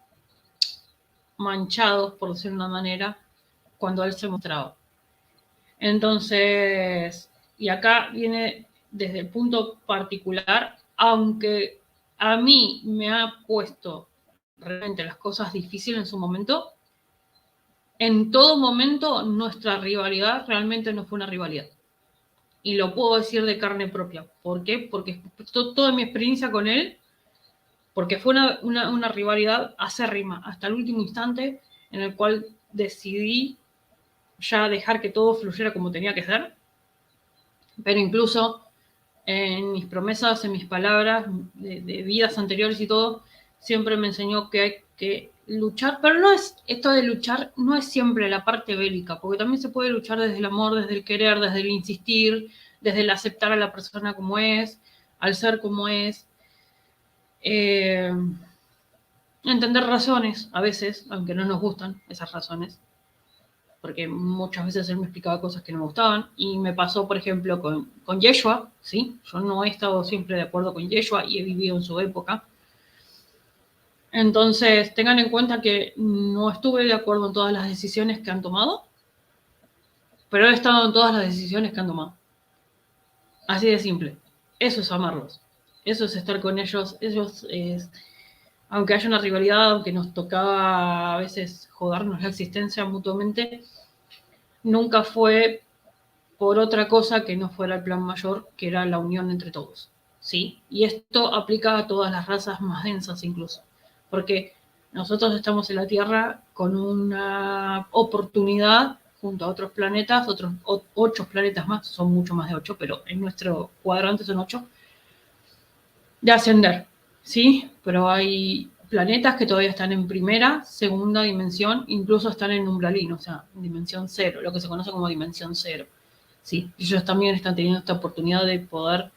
manchados, por decirlo de una manera, cuando él se mostraba. Entonces, y acá viene desde el punto particular, aunque a mí me ha puesto realmente las cosas difíciles en su momento, en todo momento nuestra rivalidad realmente no fue una rivalidad. Y lo puedo decir de carne propia. ¿Por qué? Porque toda mi experiencia con él, porque fue una rivalidad acérrima hasta el último instante en el cual decidí ya dejar que todo fluyera como tenía que ser, pero incluso en mis promesas, en mis palabras de vidas anteriores y todo, siempre me enseñó que hay que luchar, pero no es, esto de luchar no es siempre la parte bélica, porque también se puede luchar desde el amor, desde el querer, desde el insistir, desde el aceptar a la persona como es, al ser como es, entender razones a veces, aunque no nos gustan esas razones, porque muchas veces él me explicaba cosas que no me gustaban, y me pasó, por ejemplo, con Yeshua, ¿sí? Yo no he estado siempre de acuerdo con Yeshua y he vivido en su época. Entonces, tengan en cuenta que no estuve de acuerdo en todas las decisiones que han tomado, pero he estado en todas las decisiones que han tomado. Así de simple. Eso es amarlos. Eso es estar con ellos. Ellos es, aunque haya una rivalidad, aunque nos tocaba a veces jodernos la existencia mutuamente, nunca fue por otra cosa que no fuera el plan mayor, que era la unión entre todos. ¿Sí? Y esto aplica a todas las razas más densas incluso. Porque nosotros estamos en la Tierra con una oportunidad junto a otros planetas, otros 8 planetas más, son mucho más de 8, pero en nuestro cuadrante son 8, de ascender, ¿sí? Pero hay planetas que todavía están en primera, segunda dimensión, incluso están en umbralino, o sea, dimensión 0, lo que se conoce como dimensión 0, ¿sí? Ellos también están teniendo esta oportunidad de poder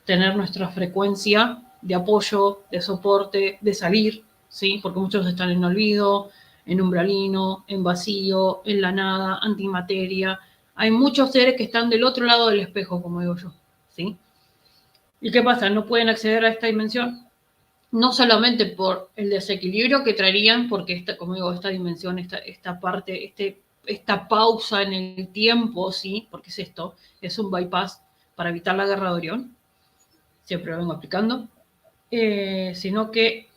tener nuestra frecuencia de apoyo, de soporte, de salir, ¿sí? Porque muchos están en olvido, en umbralino, en vacío, en la nada, antimateria. Hay muchos seres que están del otro lado del espejo, como digo yo, ¿sí? ¿Y qué pasa? No pueden acceder a esta dimensión, no solamente por el desequilibrio que traerían, porque esta, como digo, esta dimensión, esta parte, esta pausa en el tiempo, ¿sí? Porque es esto, es un bypass para evitar la guerra de Orión, siempre lo vengo explicando, sino que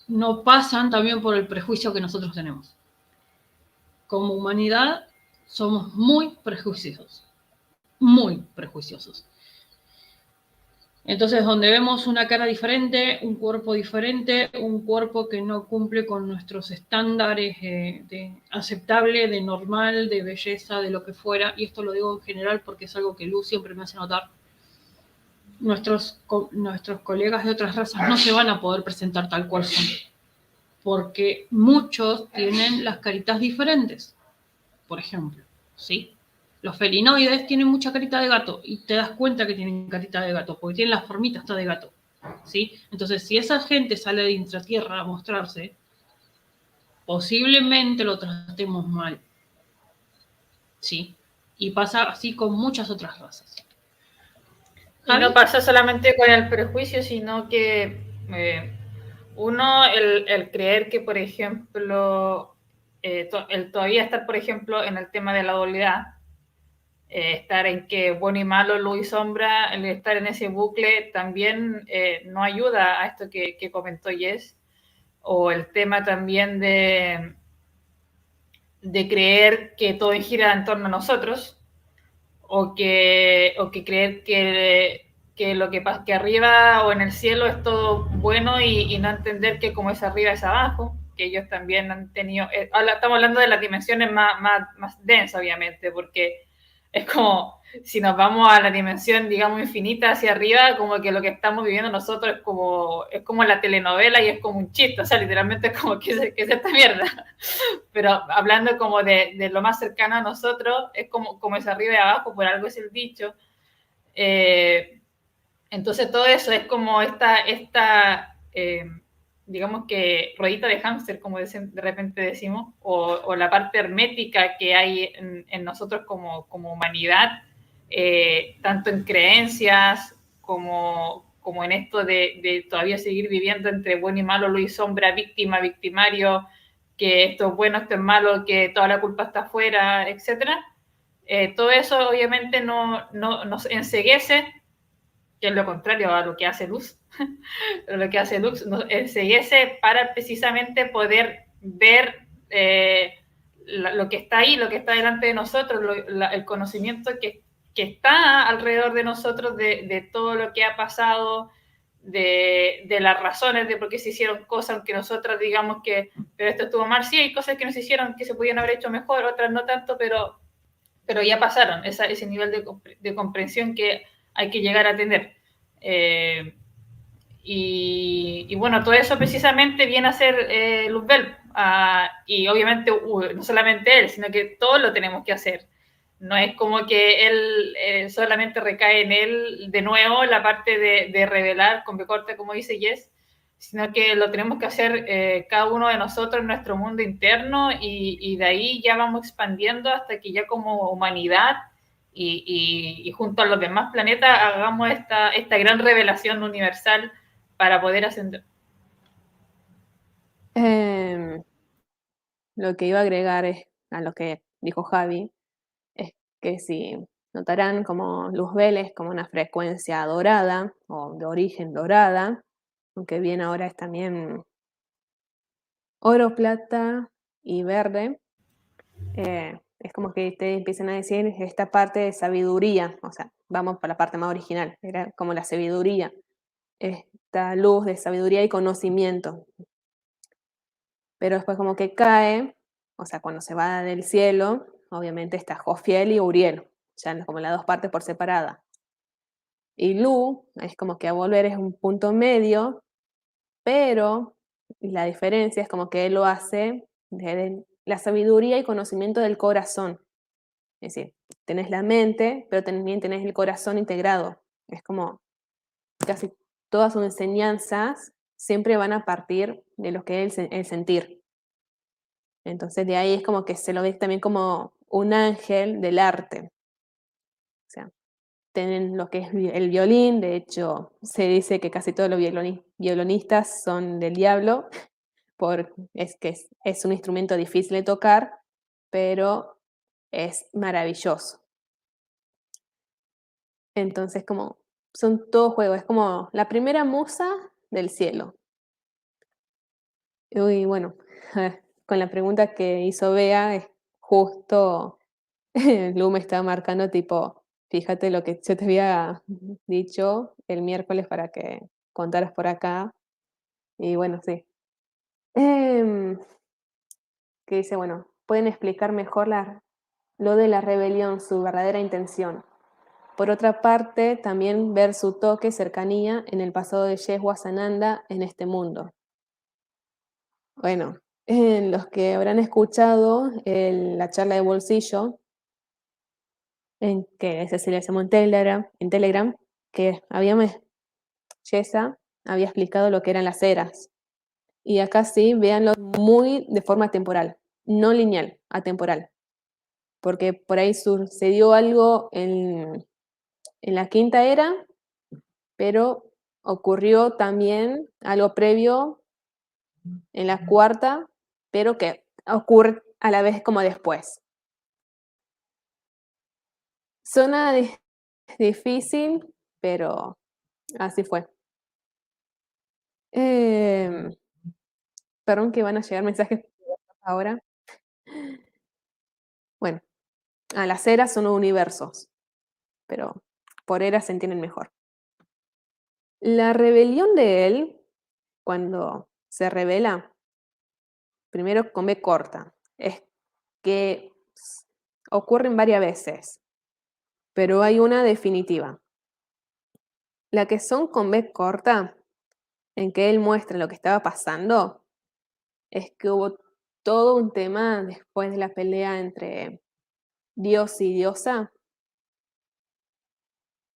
no pasan también por el prejuicio que nosotros tenemos. Como humanidad somos muy prejuiciosos, muy prejuiciosos. Entonces, donde vemos una cara diferente, un cuerpo que no cumple con nuestros estándares de aceptable, de normal, de belleza, de lo que fuera, y esto lo digo en general porque es algo que Luz siempre me hace notar, nuestros colegas de otras razas no se van a poder presentar tal cual son, porque muchos tienen las caritas diferentes, por ejemplo, ¿sí? Los felinoides tienen mucha carita de gato y te das cuenta que tienen carita de gato porque tienen las formitas de gato, ¿sí? Entonces, si esa gente sale de intratierra a mostrarse, posiblemente lo tratemos mal, ¿sí? Y pasa así con muchas otras razas. Y no pasa solamente con el prejuicio, sino que uno, el creer que, por ejemplo, el todavía estar, por ejemplo, en el tema de la dualidad, estar en que bueno y malo, luz y sombra, el estar en ese bucle también no ayuda a esto que comentó Jess, o el tema también de creer que todo gira en torno a nosotros, o que creer que lo que pasa que arriba o en el cielo es todo bueno y no entender que como es arriba es abajo, que ellos también han tenido, estamos hablando de las dimensiones más densas, obviamente, porque es como, si nos vamos a la dimensión, digamos, infinita hacia arriba, como que lo que estamos viviendo nosotros es como la telenovela y es como un chiste, o sea, literalmente es como que es esta mierda. Pero hablando como de lo más cercano a nosotros, es como es arriba y abajo, por algo es el dicho. Entonces todo eso es como esta digamos que ruedita de hámster, como de repente decimos, o la parte hermética que hay en nosotros como humanidad, tanto en creencias como en esto de todavía seguir viviendo entre bueno y malo, luz y sombra, víctima, victimario, que esto es bueno, esto es malo, que toda la culpa está afuera, etc. Todo eso obviamente nos enceguece, que es lo contrario a lo que hace Luz. Lo que hace Luz nos enceguece para precisamente poder ver lo que está ahí, lo que está delante de nosotros, el conocimiento que está alrededor de nosotros de todo lo que ha pasado, de las razones de por qué se hicieron cosas, aunque nosotras digamos que pero esto estuvo mal, sí, hay cosas que no se hicieron que se podían haber hecho mejor, otras no tanto, pero ya pasaron, ese nivel de comprensión que hay que llegar a tener. Y bueno, todo eso precisamente viene a ser Luzbel. Y obviamente no solamente él, sino que todos lo tenemos que hacer. No es como que él solamente recae en él de nuevo la parte de revelar con B corta, como dice Jess, sino que lo tenemos que hacer cada uno de nosotros en nuestro mundo interno y de ahí ya vamos expandiendo hasta que ya como humanidad y junto a los demás planetas hagamos esta gran revelación universal para poder ascender. Em, lo que iba a agregar es, a lo que dijo Javi, es que si notarán como luz Vélez como una frecuencia dorada o de origen dorada, aunque bien ahora es también oro, plata y verde, es como que te empiezan a decir esta parte de sabiduría, o sea, vamos por la parte más original, era como la sabiduría, esta luz de sabiduría y conocimiento. Pero después como que cae, o sea, cuando se va del cielo, obviamente está Jofiel y Uriel, ya como las dos partes por separada. Y Lu es como que a volver es un punto medio, pero la diferencia es como que él lo hace desde la sabiduría y conocimiento del corazón. Es decir, tenés la mente, pero también tenés el corazón integrado. Es como casi todas sus enseñanzas siempre van a partir de lo que es el sentir. Entonces de ahí es como que se lo ve también como un ángel del arte. O sea, tienen lo que es el violín, de hecho se dice que casi todos los violonistas son del diablo, es que es un instrumento difícil de tocar, pero es maravilloso. Entonces como son todos juegos, es como la primera musa del cielo. Y bueno, con la pregunta que hizo Bea, es justo Lu me estaba marcando tipo, fíjate lo que yo te había dicho el miércoles para que contaras por acá. Y bueno, sí. Em, que dice, bueno, pueden explicar mejor lo de la rebelión, su verdadera intención. Por otra parte, también ver su toque, cercanía en el pasado de Yeshua Sananda en este mundo. Bueno, los que habrán escuchado la charla de bolsillo, en que Cecilia hacemos en Telegram, que Yesa había explicado lo que eran las eras. Y acá sí, véanlo muy de forma temporal, no lineal, atemporal. Porque por ahí sucedió algo en la quinta era, pero ocurrió también algo previo en la cuarta, pero que ocurre a la vez como después. Suena difícil, pero así fue. Perdón que van a llegar mensajes ahora. Bueno, las eras son universos, pero por eras se entienden mejor. La rebelión de él, cuando se revela, primero con B corta, es que ocurren varias veces, pero hay una definitiva. La que son con B corta, en que él muestra lo que estaba pasando, es que hubo todo un tema después de la pelea entre Dios y diosa,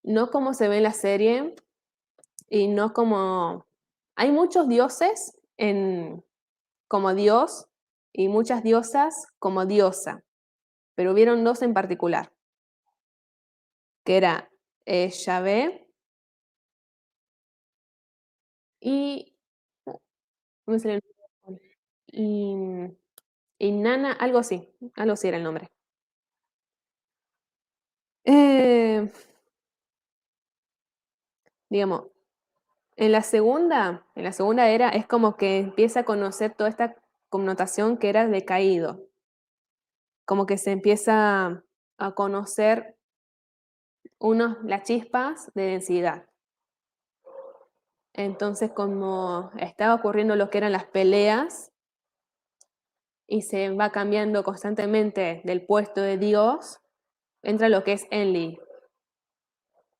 no como se ve en la serie y no como... Hay muchos dioses como Dios y muchas diosas como diosa, pero hubieron dos en particular, que era Yahvé y... ¿Cómo se llama? Y, y Nana, algo así era el nombre. Eh, digamos, en la segunda era es como que empieza a conocer toda esta connotación que era decaído, como que se empieza a conocer las chispas de densidad. Entonces, como estaba ocurriendo lo que eran las peleas y se va cambiando constantemente del puesto de Dios, entra lo que es Enlil,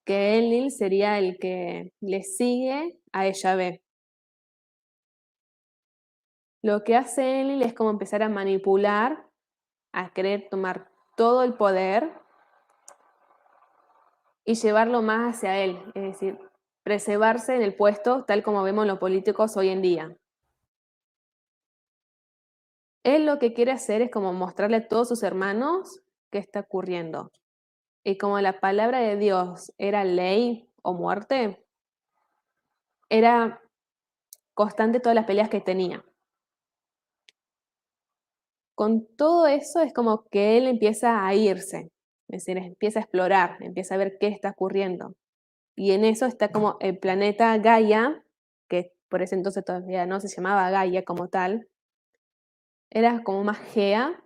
que Enlil sería el que le sigue a Yahvé. Lo que hace Enlil es como empezar a manipular, a querer tomar todo el poder y llevarlo más hacia él, es decir, preservarse en el puesto tal como vemos los políticos hoy en día. Él lo que quiere hacer es como mostrarle a todos sus hermanos qué está ocurriendo. Y como la palabra de Dios era ley o muerte, era constante todas las peleas que tenía. con todo eso es como que él empieza a irse, es decir, empieza a explorar, empieza a ver qué está ocurriendo. Y en eso está como el planeta Gaia, que por ese entonces todavía no se llamaba Gaia como tal, era como más Gea,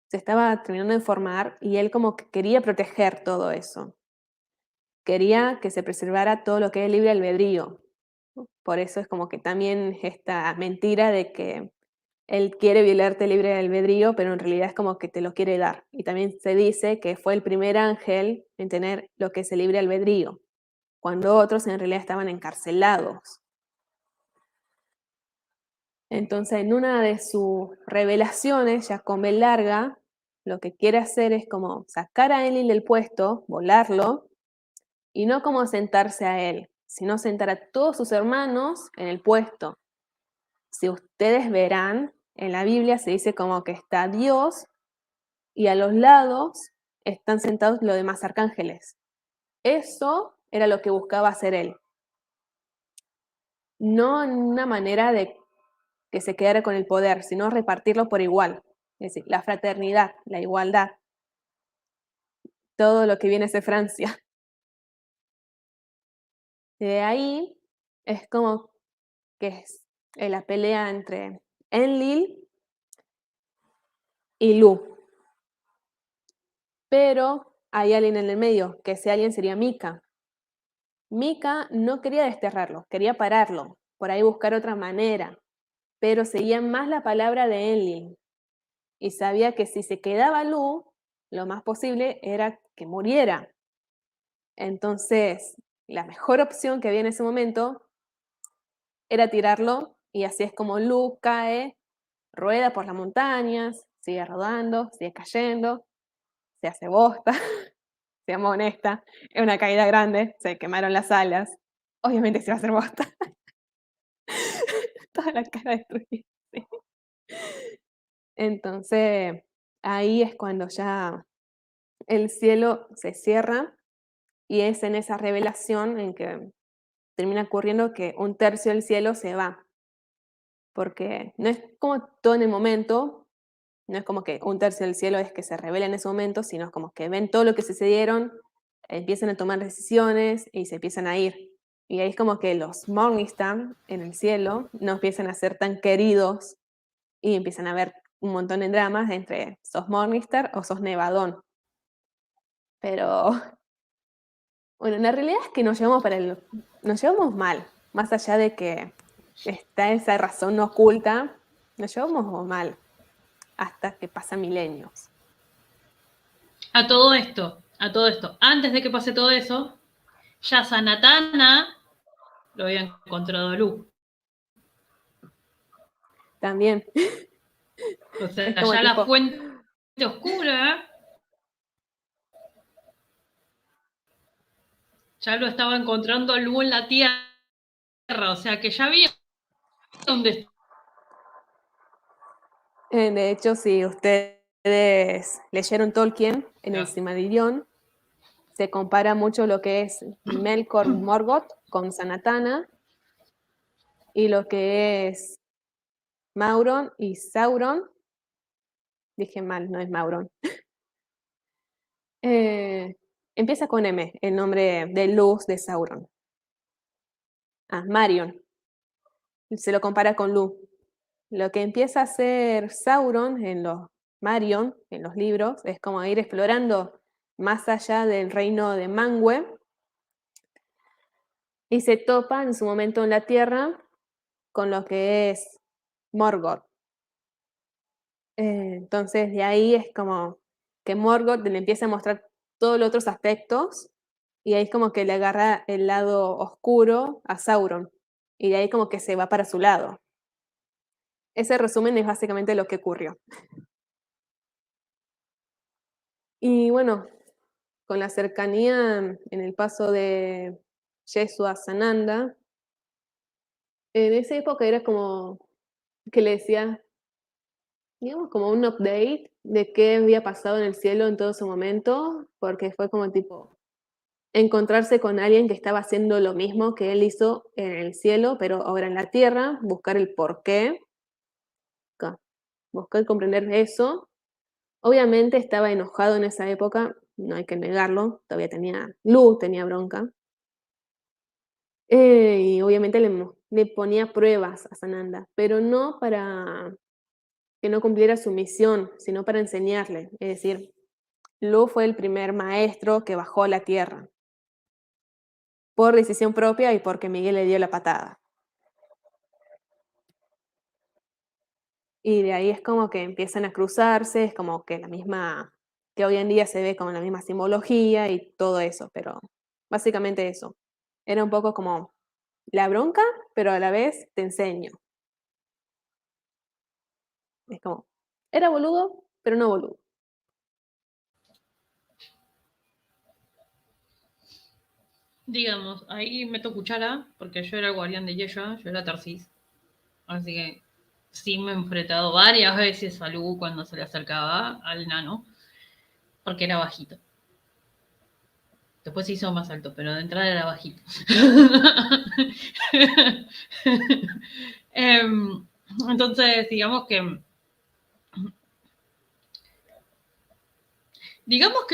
se estaba terminando de formar y él como que quería proteger todo eso. Quería que se preservara todo lo que es libre albedrío. Por eso es como que también esta mentira de que él quiere violarte el libre albedrío, pero en realidad es como que te lo quiere dar. Y también se dice que fue el primer ángel en tener lo que es el libre albedrío, cuando otros en realidad estaban encarcelados. Entonces, en una de sus revelaciones, ya con B larga, lo que quiere hacer es como sacar a Enlil del puesto, volarlo, y no como sentarse a él, sino sentar a todos sus hermanos en el puesto. Si ustedes verán, en la Biblia se dice como que está Dios y a los lados están sentados los demás arcángeles. Eso era lo que buscaba hacer él. No en una manera de que se quedara con el poder, sino repartirlo por igual. Es decir, la fraternidad, la igualdad, todo lo que viene de Francia. De ahí es como que es la pelea entre Enlil y Lu. Pero hay alguien en el medio, que ese alguien sería Mika. Mika no quería desterrarlo, quería pararlo, por ahí buscar otra manera, pero seguía más la palabra de Enlil y sabía que si se quedaba Lu, lo más posible era que muriera. Entonces, la mejor opción que había en ese momento era tirarlo y así es como Lu cae, rueda por las montañas, sigue rodando, sigue cayendo, se hace bosta, seamos honestas, es una caída grande, se quemaron las alas, obviamente se va a hacer bosta. Toda la cara destruida. Sí. Entonces, ahí es cuando ya el cielo se cierra y es en esa revelación en que termina ocurriendo que un tercio del cielo se va. Porque no es como todo en el momento, no es como que un tercio del cielo es que se revela en ese momento, sino es como que ven todo lo que sucedieron, empiezan a tomar decisiones y se empiezan a ir. Y ahí es como que los Morningstar en el cielo no empiezan a ser tan queridos y empiezan a haber un montón de dramas entre sos Morningstar o sos Nevadón. Pero bueno, la realidad es que nos llevamos mal, más allá de que está esa razón oculta, nos llevamos mal hasta que pasan milenios. A todo esto, antes de que pase todo eso, ya Sanatana lo había encontrado Lu. También. O sea, Es como ya tipo, la fuente oscura ya lo estaba encontrando Lu en la Tierra. O sea, que ya había dónde. de hecho, si ustedes leyeron Tolkien en el Silmarillion, se compara mucho lo que es Melkor Morgoth con Sanatana y lo que es Mauron y Sauron. Dije mal, no es Mauron. Empieza con M, el nombre de luz de Sauron. Marion. Se lo compara con Lu. Lo que empieza a hacer Sauron en los Marion, en los libros, es como ir explorando más allá del reino de Manwë y se topa en su momento en la Tierra con lo que es Morgoth. Entonces de ahí es como que Morgoth le empieza a mostrar todos los otros aspectos y ahí es como que le agarra el lado oscuro a Sauron y de ahí como que se va para su lado. Ese resumen es básicamente lo que ocurrió. Y bueno, con la cercanía en el paso de Yeshua a Sananda, en esa época era como que le decía, digamos, como un update de qué había pasado en el cielo en todo ese momento, porque fue como tipo encontrarse con alguien que estaba haciendo lo mismo que él hizo en el cielo, pero ahora en la tierra, buscar el porqué. buscó comprender eso. Obviamente estaba enojado en esa época, no hay que negarlo, todavía tenía luz, tenía bronca. Y obviamente le ponía pruebas a Sananda, pero no para que no cumpliera su misión, sino para enseñarle. Es decir, Lu fue el primer maestro que bajó a la tierra, por decisión propia y porque Miguel le dio la patada. Y de ahí es como que empiezan a cruzarse, es como que la misma, que hoy en día se ve como la misma simbología y todo eso, pero básicamente eso. Era un poco como la bronca, pero a la vez te enseño. Es como, era boludo, pero no boludo. Digamos, ahí meto cuchara, porque yo era el guardián de Yeshua, yo era Tarsis. Así que sí me he enfrentado varias veces a Lu cuando se le acercaba al nano, porque era bajito. Después se hizo más alto, pero de entrada era bajito. Entonces, digamos que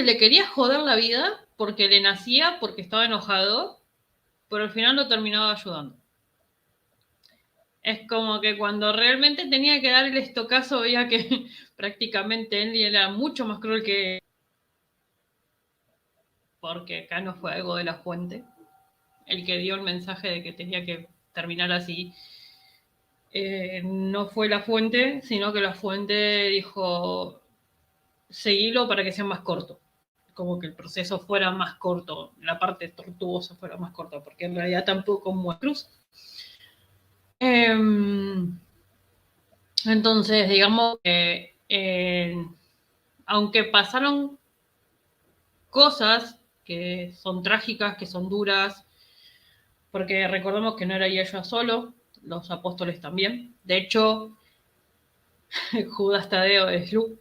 le quería joder la vida porque le nacía, porque estaba enojado, pero al final lo terminaba ayudando. Es como que cuando realmente tenía que dar el estocazo, veía que prácticamente él era mucho más cruel que... Porque acá no fue algo de la fuente, el que dio el mensaje de que tenía que terminar así. No fue la fuente, sino que la fuente dijo, seguilo para que sea más corto. Como que el proceso fuera más corto, la parte tortuosa fuera más corta, porque en realidad tampoco muere cruz. Entonces, digamos que aunque pasaron cosas que son trágicas, que son duras, porque recordemos que no era Yeshua solo, los apóstoles también. De hecho, Judas Tadeo es Lu.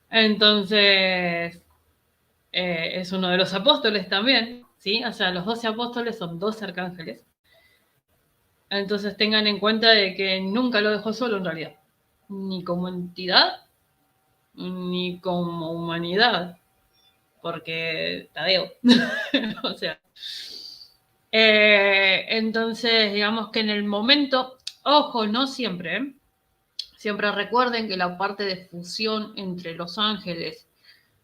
Entonces, es uno de los apóstoles también, ¿sí? O sea, los 12 apóstoles son 12 arcángeles. Entonces tengan en cuenta de que nunca lo dejó solo en realidad, ni como entidad, ni como humanidad, porque Tadeo, o sea. Entonces, digamos que en el momento, ojo, no siempre, ¿eh? Siempre recuerden que la parte de fusión entre los ángeles,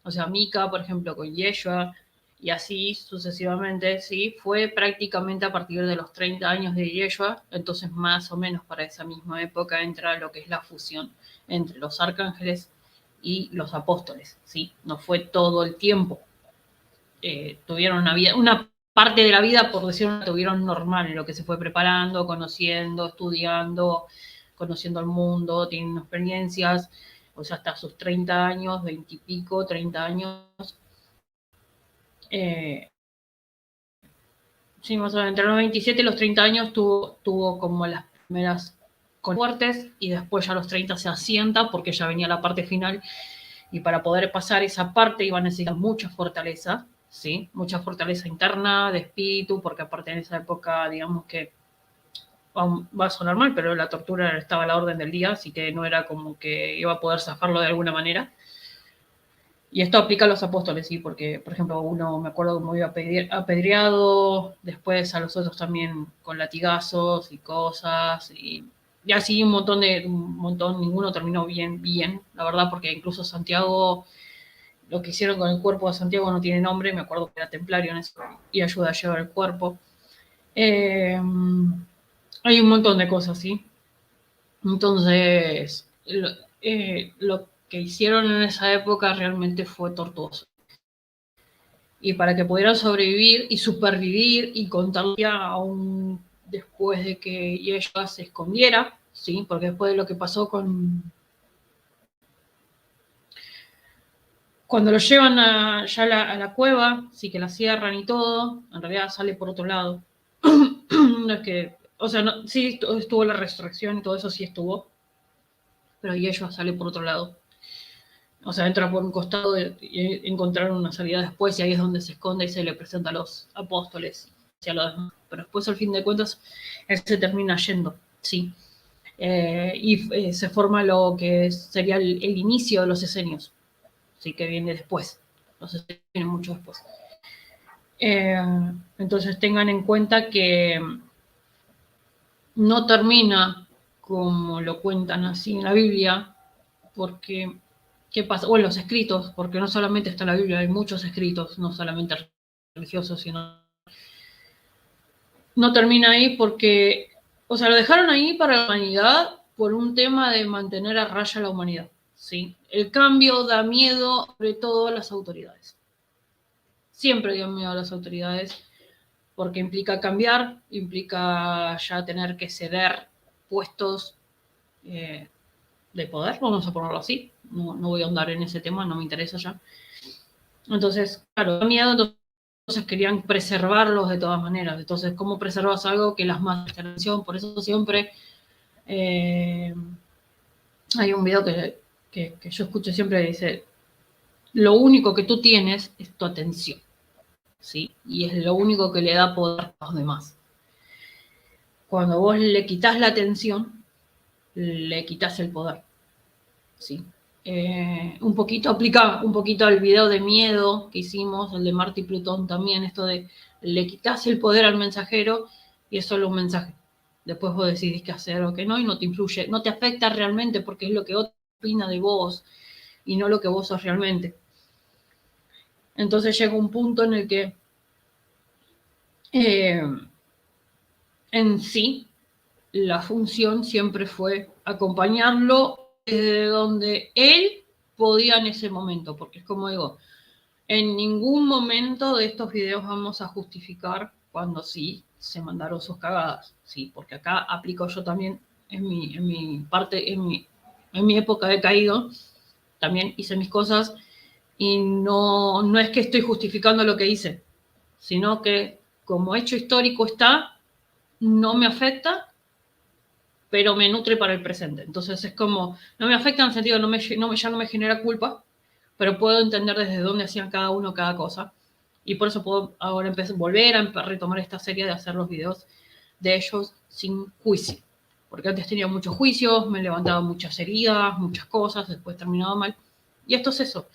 o sea, Mika, por ejemplo, con Yeshua, y así sucesivamente, ¿sí? Fue prácticamente a partir de los 30 años de Yeshua, entonces más o menos para esa misma época entra lo que es la fusión entre los arcángeles y los apóstoles, ¿sí? No fue todo el tiempo. Tuvieron una vida, una parte de la vida, por decirlo, tuvieron normal, en lo que se fue preparando, conociendo, estudiando, conociendo el mundo, tienen experiencias, o sea, hasta sus 30 años, 20 y pico, 30 años. Sí, más o menos, entre los 27 y los 30 años tuvo como las primeras fuertes y después ya a los 30 se asienta porque ya venía la parte final y para poder pasar esa parte iba a necesitar mucha fortaleza, ¿sí? Mucha fortaleza interna, de espíritu, porque aparte en esa época, digamos que va a sonar mal, pero la tortura estaba a la orden del día, así que no era como que iba a poder zafarlo de alguna manera. Y esto aplica a los apóstoles, sí, porque, por ejemplo, uno me acuerdo cómo iba apedreado, después a los otros también con latigazos y cosas, y así un montón, ninguno terminó bien, la verdad, porque incluso Santiago, lo que hicieron con el cuerpo de Santiago no tiene nombre, me acuerdo que era templario en eso, y ayuda a llevar el cuerpo. Hay un montón de cosas, ¿sí? Entonces, lo que hicieron en esa época realmente fue tortuoso. Y para que pudieran sobrevivir y supervivir y contar aún después de que ella se escondiera, ¿sí? Porque después de lo que pasó cuando lo llevan ya a la cueva, sí que la cierran y todo, en realidad sale por otro lado. No es que, o sea, no, sí estuvo la resurrección y todo eso sí estuvo, pero ella sale por otro lado. O sea, entra por un costado y encontraron una salida después y ahí es donde se esconde y se le presenta a los apóstoles y a los demás. Pero después, al fin de cuentas, él se termina yendo, sí. se forma lo que sería el inicio de los esenios, ¿sí? Que viene después. Los esenios vienen mucho después. Entonces tengan en cuenta que no termina como lo cuentan así en la Biblia, porque, ¿qué pasa? O en los escritos, porque no solamente está la Biblia, hay muchos escritos, no solamente religiosos, sino... No termina ahí porque, o sea, lo dejaron ahí para la humanidad por un tema de mantener a raya la humanidad, ¿sí? El cambio da miedo, sobre todo a las autoridades. Siempre dio miedo a las autoridades, porque implica cambiar, implica ya tener que ceder puestos de poder, vamos a ponerlo así. No voy a ahondar en ese tema, no me interesa ya. Entonces, claro, da miedo, entonces querían preservarlos de todas maneras. Entonces, ¿cómo preservas algo que las más de atención? Por eso siempre hay un video que yo escucho siempre que dice, lo único que tú tienes es tu atención, ¿sí? Y es lo único que le da poder a los demás. Cuando vos le quitas la atención, le quitas el poder, ¿sí? Un poquito aplica un poquito al video de miedo que hicimos, el de Marte y Plutón también, esto de le quitas el poder al mensajero y es solo un mensaje. Después vos decidís qué hacer o qué no y no te influye, no te afecta realmente porque es lo que otro opina de vos y no lo que vos sos realmente. Entonces llega un punto en el que en sí la función siempre fue acompañarlo desde donde él podía en ese momento, porque es como digo, en ningún momento de estos videos vamos a justificar cuando sí se mandaron sus cagadas, sí, porque acá aplico yo también en mi parte, en mi época de caído, también hice mis cosas y no es que estoy justificando lo que hice, sino que como hecho histórico está, no me afecta, pero me nutre para el presente. Entonces es como, no me afecta en el sentido, ya no me genera culpa, pero puedo entender desde dónde hacían cada uno cada cosa. Y por eso puedo ahora volver a retomar esta serie de hacer los videos de ellos sin juicio. Porque antes tenía muchos juicios, me levantaban muchas heridas, muchas cosas, después terminaba mal. Y esto es eso.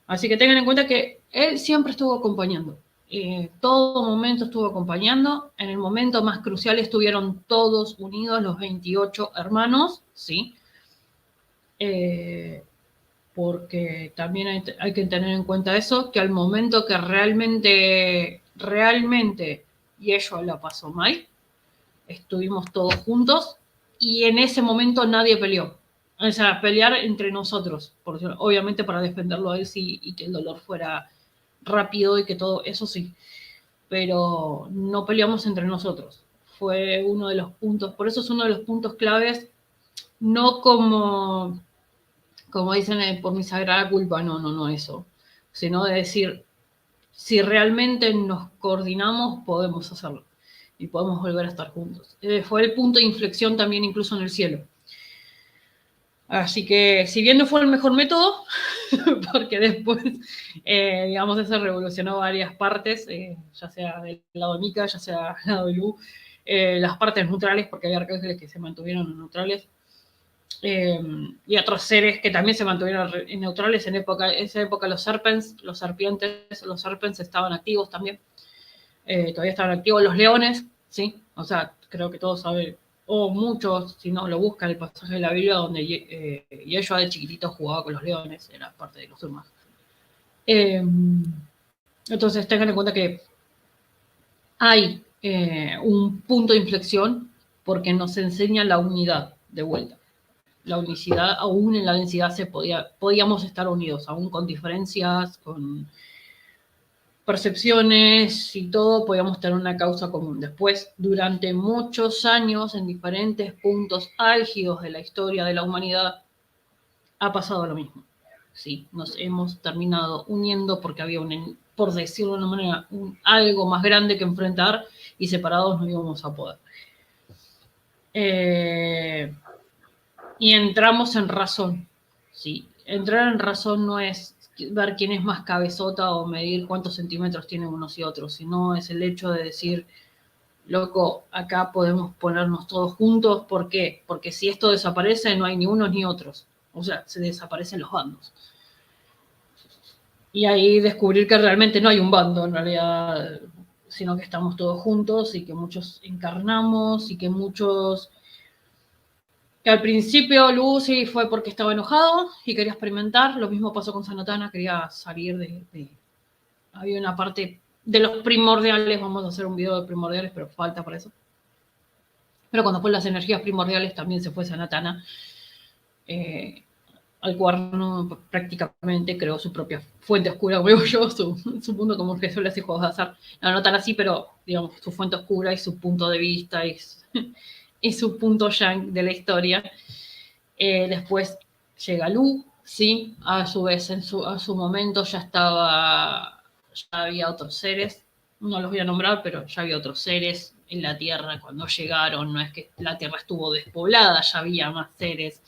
Así que tengan en cuenta que él siempre estuvo acompañando. Todo momento estuvo acompañando. En el momento más crucial estuvieron todos unidos, los 28 hermanos, ¿sí? Porque también hay que tener en cuenta eso, que al momento que realmente y ellos la pasó mal, estuvimos todos juntos y en ese momento nadie peleó. O sea, pelear entre nosotros, porque obviamente para defenderlo a él sí y que el dolor fuera rápido y que todo, eso sí, pero no peleamos entre nosotros. Fue uno de los puntos, por eso es uno de los puntos claves, no como dicen por mi sagrada culpa, no eso, sino de decir, si realmente nos coordinamos, podemos hacerlo y podemos volver a estar juntos. Fue el punto de inflexión también incluso en el cielo. Así que, si bien no fue el mejor método, porque después, digamos, se revolucionó varias partes, ya sea del lado de Mika, ya sea del lado de Lu, las partes neutrales, porque había arcángeles que se mantuvieron neutrales, y otros seres que también se mantuvieron neutrales en esa época los serpentes estaban activos también, todavía estaban activos los leones, ¿sí? O sea, creo que todos saben, o muchos, si no lo buscan, el pasaje de la Biblia donde Yeshua de chiquitito jugaba con los leones, era parte de los demás. Entonces tengan en cuenta que hay un punto de inflexión porque nos enseña la unidad de vuelta. La unicidad, aún en la densidad podíamos estar unidos, aún con diferencias, con percepciones y todo, podíamos tener una causa común. Después, durante muchos años, en diferentes puntos álgidos de la historia de la humanidad, ha pasado lo mismo. Sí, nos hemos terminado uniendo porque había por decirlo de una manera, algo más grande que enfrentar y separados no íbamos a poder. Y entramos en razón, ¿sí? Entrar en razón no es ver quién es más cabezota o medir cuántos centímetros tienen unos y otros, sino es el hecho de decir, loco, acá podemos ponernos todos juntos. ¿Por qué? Porque si esto desaparece, no hay ni unos ni otros. O sea, se desaparecen los bandos. Y ahí descubrir que realmente no hay un bando, en realidad, sino que estamos todos juntos y que muchos encarnamos y que muchos... Que al principio Lucy fue porque estaba enojado y quería experimentar. Lo mismo pasó con Sanatana, quería salir de... Había una parte de los primordiales, vamos a hacer un video de primordiales, pero falta para eso. Pero cuando fue las energías primordiales también se fue Sanatana. Al cuaderno prácticamente creó su propia fuente oscura, como digo yo, su mundo como que suele hacer juegos de azar. No tan así, pero digamos, su fuente oscura y su punto de vista y su punto yang de la historia. Después llega Lu, sí, a su vez a su momento ya había otros seres, no los voy a nombrar, pero ya había otros seres en la Tierra cuando llegaron. No es que la Tierra estuvo despoblada, ya había más seres.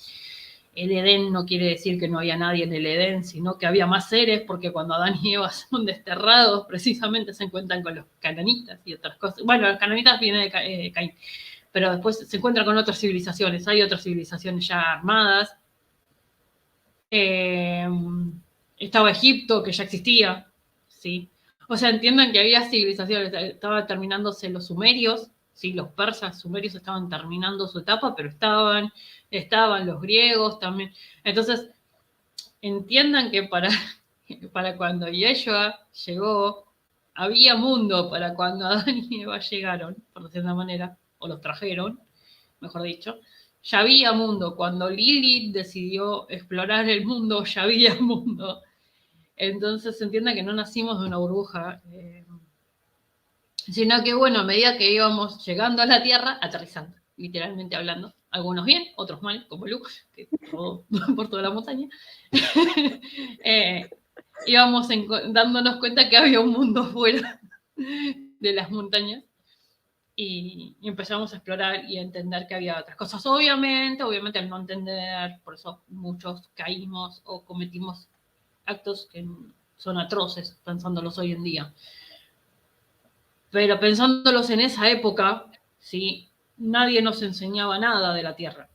El Edén no quiere decir que no había nadie en el Edén, sino que había más seres, porque cuando Adán y Eva son desterrados, precisamente se encuentran con los cananitas y otras cosas. Bueno, los cananitas vienen de Caín, pero después se encuentran con otras civilizaciones. Hay otras civilizaciones ya armadas. Estaba Egipto, que ya existía, ¿sí? O sea, entiendan que había civilizaciones. Estaban terminándose los sumerios, ¿sí? Los persas sumerios estaban terminando su etapa, pero estaban los griegos también. Entonces, entiendan que para cuando Yeshua llegó, había mundo para cuando Adán y Eva llegaron, por decirlo de una manera, o los trajeron, mejor dicho. Ya había mundo. Cuando Lilith decidió explorar el mundo, ya había mundo. Entonces se entiende que no nacimos de una burbuja, sino que, bueno, a medida que íbamos llegando a la Tierra, aterrizando, literalmente hablando, algunos bien, otros mal, como Luke, que por toda la montaña, íbamos dándonos cuenta que había un mundo fuera de las montañas. Y empezamos a explorar y a entender que había otras cosas. Obviamente al no entender, por eso muchos caímos o cometimos actos que son atroces, pensándolos hoy en día. Pero pensándolos en esa época, ¿sí? Nadie nos enseñaba nada de la Tierra.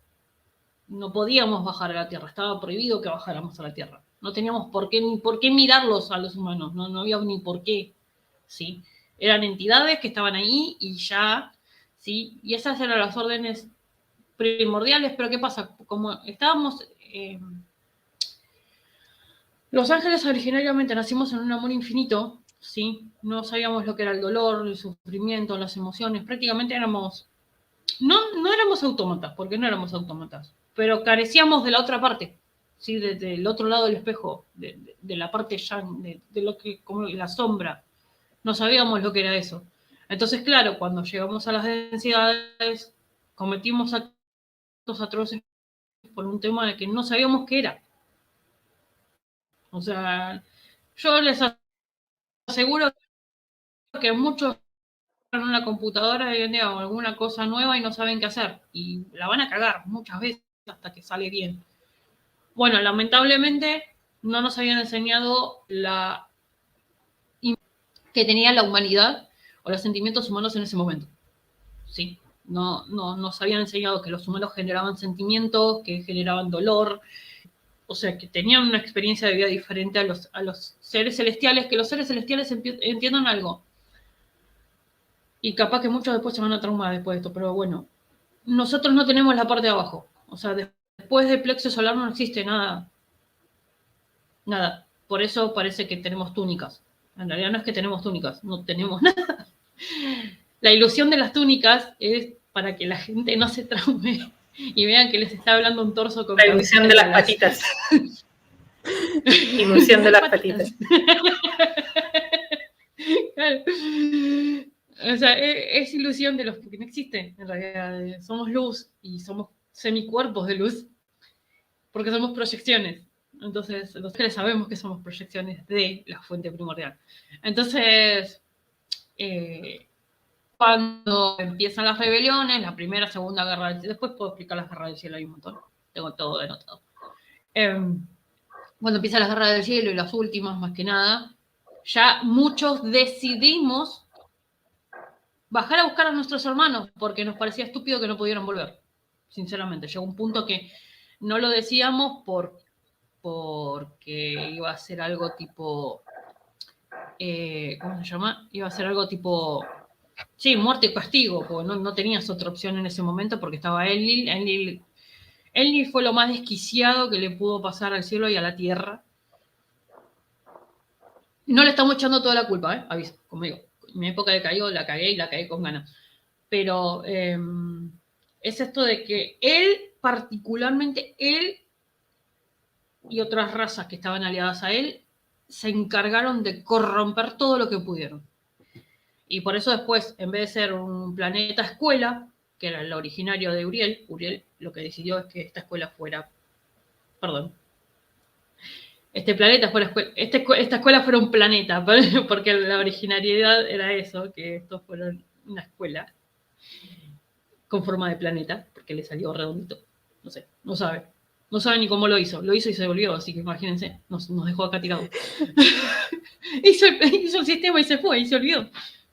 No podíamos bajar a la Tierra, estaba prohibido que bajáramos a la Tierra. No teníamos ni por qué mirarlos a los humanos, no había ni por qué, ¿sí? Eran entidades que estaban ahí y ya, ¿sí? Y esas eran las órdenes primordiales, pero ¿qué pasa? Como estábamos... los ángeles originariamente nacimos en un amor infinito, ¿sí? No sabíamos lo que era el dolor, el sufrimiento, las emociones, prácticamente éramos... No éramos autómatas, porque no éramos autómatas, pero carecíamos de la otra parte, ¿sí? Del otro lado del espejo, de la parte yang, de lo que, como la sombra. No sabíamos lo que era eso. Entonces, claro, cuando llegamos a las densidades, cometimos actos atroces por un tema de que no sabíamos qué era. O sea, yo les aseguro que muchos en una computadora hoy en día o alguna cosa nueva y no saben qué hacer. Y la van a cagar muchas veces hasta que sale bien. Bueno, lamentablemente no nos habían enseñado que tenía la humanidad o los sentimientos humanos en ese momento. ¿Sí? No nos habían enseñado que los humanos generaban sentimientos, que generaban dolor, o sea, que tenían una experiencia de vida diferente a los seres celestiales, que los seres celestiales entiendan algo. Y capaz que muchos después se van a traumar después de esto, pero bueno, nosotros no tenemos la parte de abajo. O sea, después del plexo solar no existe nada. Nada. Por eso parece que tenemos túnicas. En realidad no es que tenemos túnicas, no tenemos nada. La ilusión de las túnicas es para que la gente no se traume y vean que les está hablando un torso con... La ilusión de las patitas. Ilusión de las patitas. Claro. O sea, es ilusión de los que no existen, en realidad. Somos luz y somos semicuerpos de luz porque somos proyecciones. Entonces, los que sabemos que somos proyecciones de la fuente primordial. Entonces, cuando empiezan las rebeliones, la primera, segunda guerra del cielo, después puedo explicar las guerras del cielo, hay un montón, tengo todo anotado. Cuando empiezan las guerras del cielo y las últimas, más que nada, ya muchos decidimos bajar a buscar a nuestros hermanos porque nos parecía estúpido que no pudieran volver. Sinceramente, llegó un punto que no lo decíamos porque iba a ser algo tipo, ¿cómo se llama? Iba a ser algo tipo, sí, muerte y castigo, porque no tenías otra opción en ese momento porque estaba Enlil. Enlil fue lo más desquiciado que le pudo pasar al cielo y a la tierra. No le estamos echando toda la culpa, aviso, como digo. En mi época de caído la cagué y la cagué con ganas. Pero es esto de que él, particularmente él y otras razas que estaban aliadas a él, se encargaron de corromper todo lo que pudieron. Y por eso después, en vez de ser un planeta escuela, que era el originario de Uriel lo que decidió es que esta escuela fuera, perdón, este planeta fuera escuela, esta escuela fuera un planeta, porque la originalidad era eso, que estos fueron una escuela con forma de planeta, porque le salió redondito. No sé, no sabe. No sabe ni cómo lo hizo. Lo hizo y se volvió, así que imagínense, nos dejó acá tirados. hizo el sistema y se fue, y se olvidó.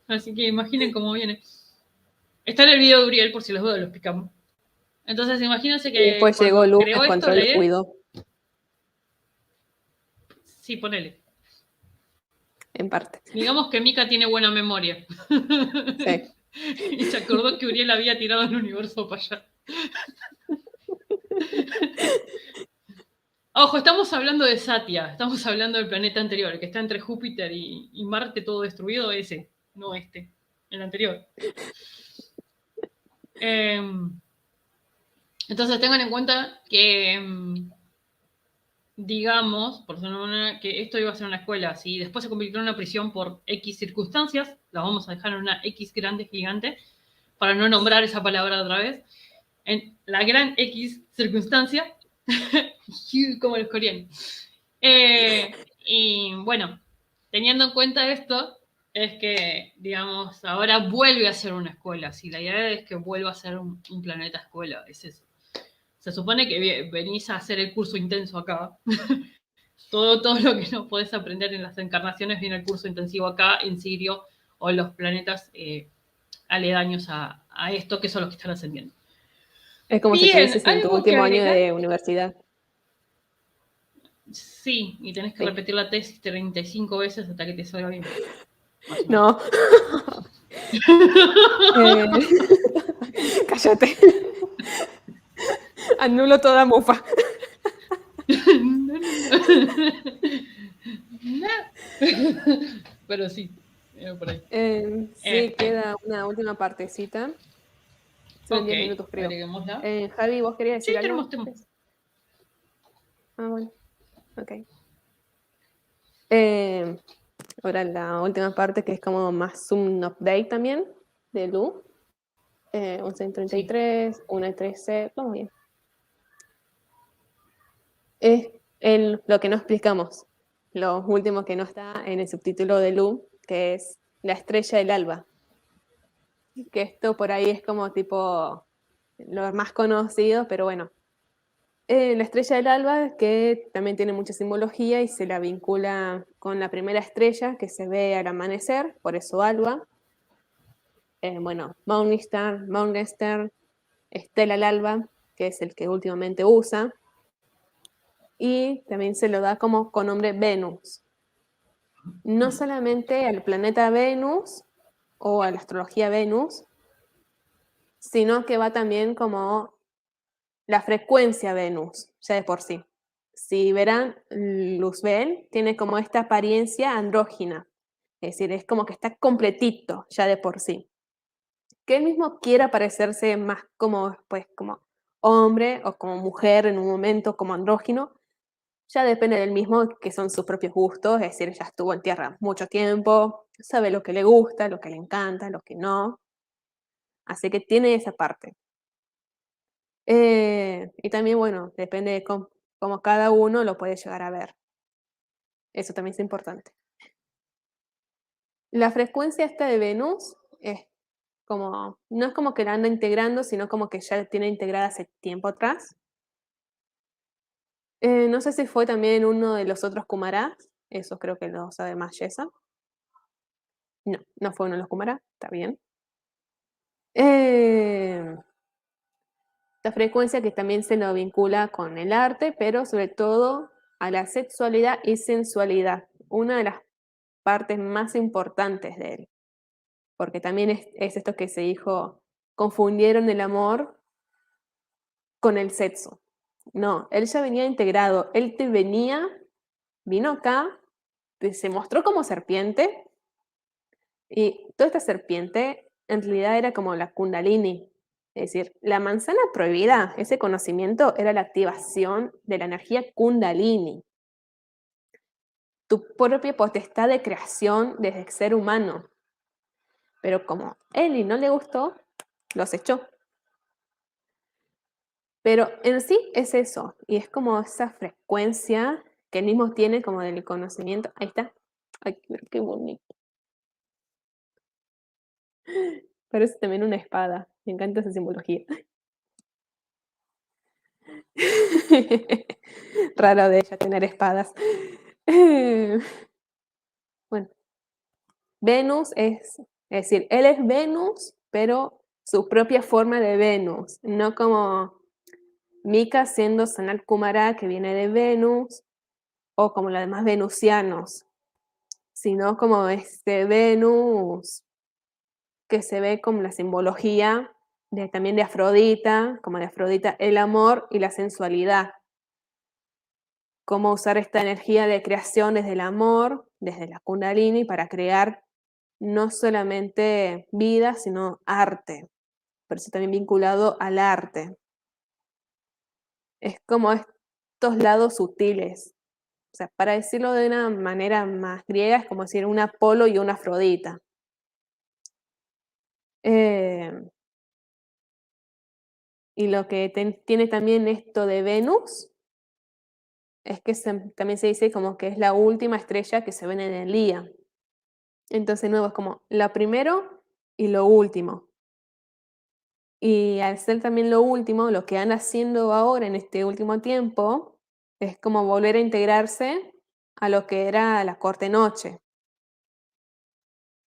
Así que imaginen cómo viene. Está en el video de Uriel, por si les dudas, lo explicamos. Entonces, imagínense que Y después llegó cuando Lu, creó esto, encontró y lo cuidó, Sí, ponele. en parte. Digamos que Mika tiene buena memoria. Sí. Y se acordó que Uriel había tirado el universo para allá. Ojo, estamos hablando de Satya, estamos hablando del planeta anterior, el que está entre Júpiter y Marte todo destruido, ese, no este, el anterior. Entonces tengan en cuenta que, digamos, por que esto iba a ser una escuela, si después se convirtió en una prisión por X circunstancias, la vamos a dejar en una X grande, gigante, para no nombrar esa palabra otra vez, en la gran X circunstancia, como los coreanos. Y bueno, teniendo en cuenta esto, es que, digamos, ahora vuelve a ser una escuela. Si la idea es que vuelva a ser un planeta escuela, es eso. Se supone que venís a hacer el curso intenso acá. todo lo que no podés aprender en las encarnaciones viene el curso intensivo acá, en Sirio, o en los planetas aledaños a esto, que son los que están ascendiendo. Es como si Bien, estuvieses en tu ¿algo que último año agregar? de universidad. Sí, y tenés que Sí. repetir la tesis 35 veces hasta que te salga bien. No. Cállate. Anulo toda mufa. Pero sí, por ahí. Sí, queda una última partecita. Son 10 minutos, creo. Agreguémosla. Javi, ¿vos querías decir Sí, algo? tenemos tiempo. Ah, bueno. Ok. Ahora la última parte, que es como más un update también de Lu. Un 133, una 13, vamos bien. Es lo que no explicamos, lo último que no está en el subtítulo de Lu, que es la estrella del alba. Que esto por ahí es como tipo lo más conocido, pero bueno. La estrella del alba, que también tiene mucha simbología y se la vincula con la primera estrella que se ve al amanecer, por eso alba. Bueno, Morgenstern, Estela al alba, que es el que últimamente usa. Y también se lo da como con nombre Venus. No solamente al planeta Venus o a la astrología Venus, sino que va también como la frecuencia Venus, ya de por sí. Si verán, Luzbel tiene como esta apariencia andrógina, es decir, es como que está completito ya de por sí. Que él mismo quiera parecerse más como, pues, como hombre o como mujer en un momento, como andrógino, ya depende del mismo, que son sus propios gustos, es decir, ya estuvo en tierra mucho tiempo, sabe lo que le gusta, lo que le encanta, lo que no. Así que tiene esa parte. Y también, bueno, depende de cómo cada uno lo puede llegar a ver. Eso también es importante. La frecuencia esta de Venus es como, no es como que la anda integrando, sino como que ya la tiene integrada hace tiempo atrás. No sé si fue también uno de los otros Kumarás, eso creo que lo sabe más Yesa. No, no fue uno de los Kumarás, está bien. La frecuencia que también se lo vincula con el arte, pero sobre todo a la sexualidad y sensualidad, una de las partes más importantes de él, porque también es esto que se dijo, confundieron el amor con el sexo. No, él ya venía integrado, vino acá, se mostró como serpiente, y toda esta serpiente en realidad era como la Kundalini. Es decir, la manzana prohibida, ese conocimiento era la activación de la energía Kundalini, tu propia potestad de creación desde el ser humano. Pero como Eli no le gustó, los echó. Pero en sí es eso, y es como esa frecuencia que él mismo tiene como del conocimiento. Ahí está. Ay, qué bonito. Parece también una espada. Me encanta esa simbología. Raro de ella tener espadas. Bueno, Venus es decir, él es Venus, pero su propia forma de Venus, no como Mika siendo Sanat Kumara, que viene de Venus, o como los demás venusianos, sino como este Venus que se ve como la simbología también de Afrodita, como de Afrodita, el amor y la sensualidad. Cómo usar esta energía de creación desde el amor, desde la Kundalini, para crear no solamente vida, sino arte. Por eso también vinculado al arte. Es como estos lados sutiles. O sea, para decirlo de una manera más griega, es como decir un Apolo y una Afrodita. Y lo que tiene también esto de Venus es que también se dice como que es la última estrella que se ve en el día. Entonces, de nuevo, es como lo primero y lo último. Y al ser también lo último, lo que van haciendo ahora en este último tiempo es como volver a integrarse a lo que era la corte noche.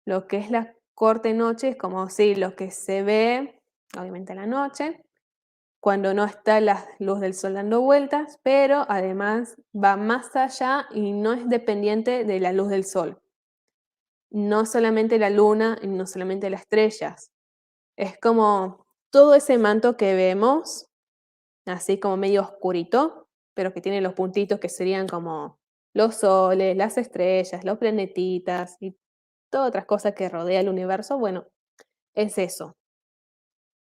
Lo que es la corte noche es como si lo que se ve, obviamente a la noche, cuando no está la luz del sol dando vueltas, pero además va más allá y no es dependiente de la luz del sol. No solamente la luna y no solamente las estrellas. Es como todo ese manto que vemos, así como medio oscurito, pero que tiene los puntitos que serían como los soles, las estrellas, los planetitas y todas otras cosas que rodea el universo. Bueno, es eso.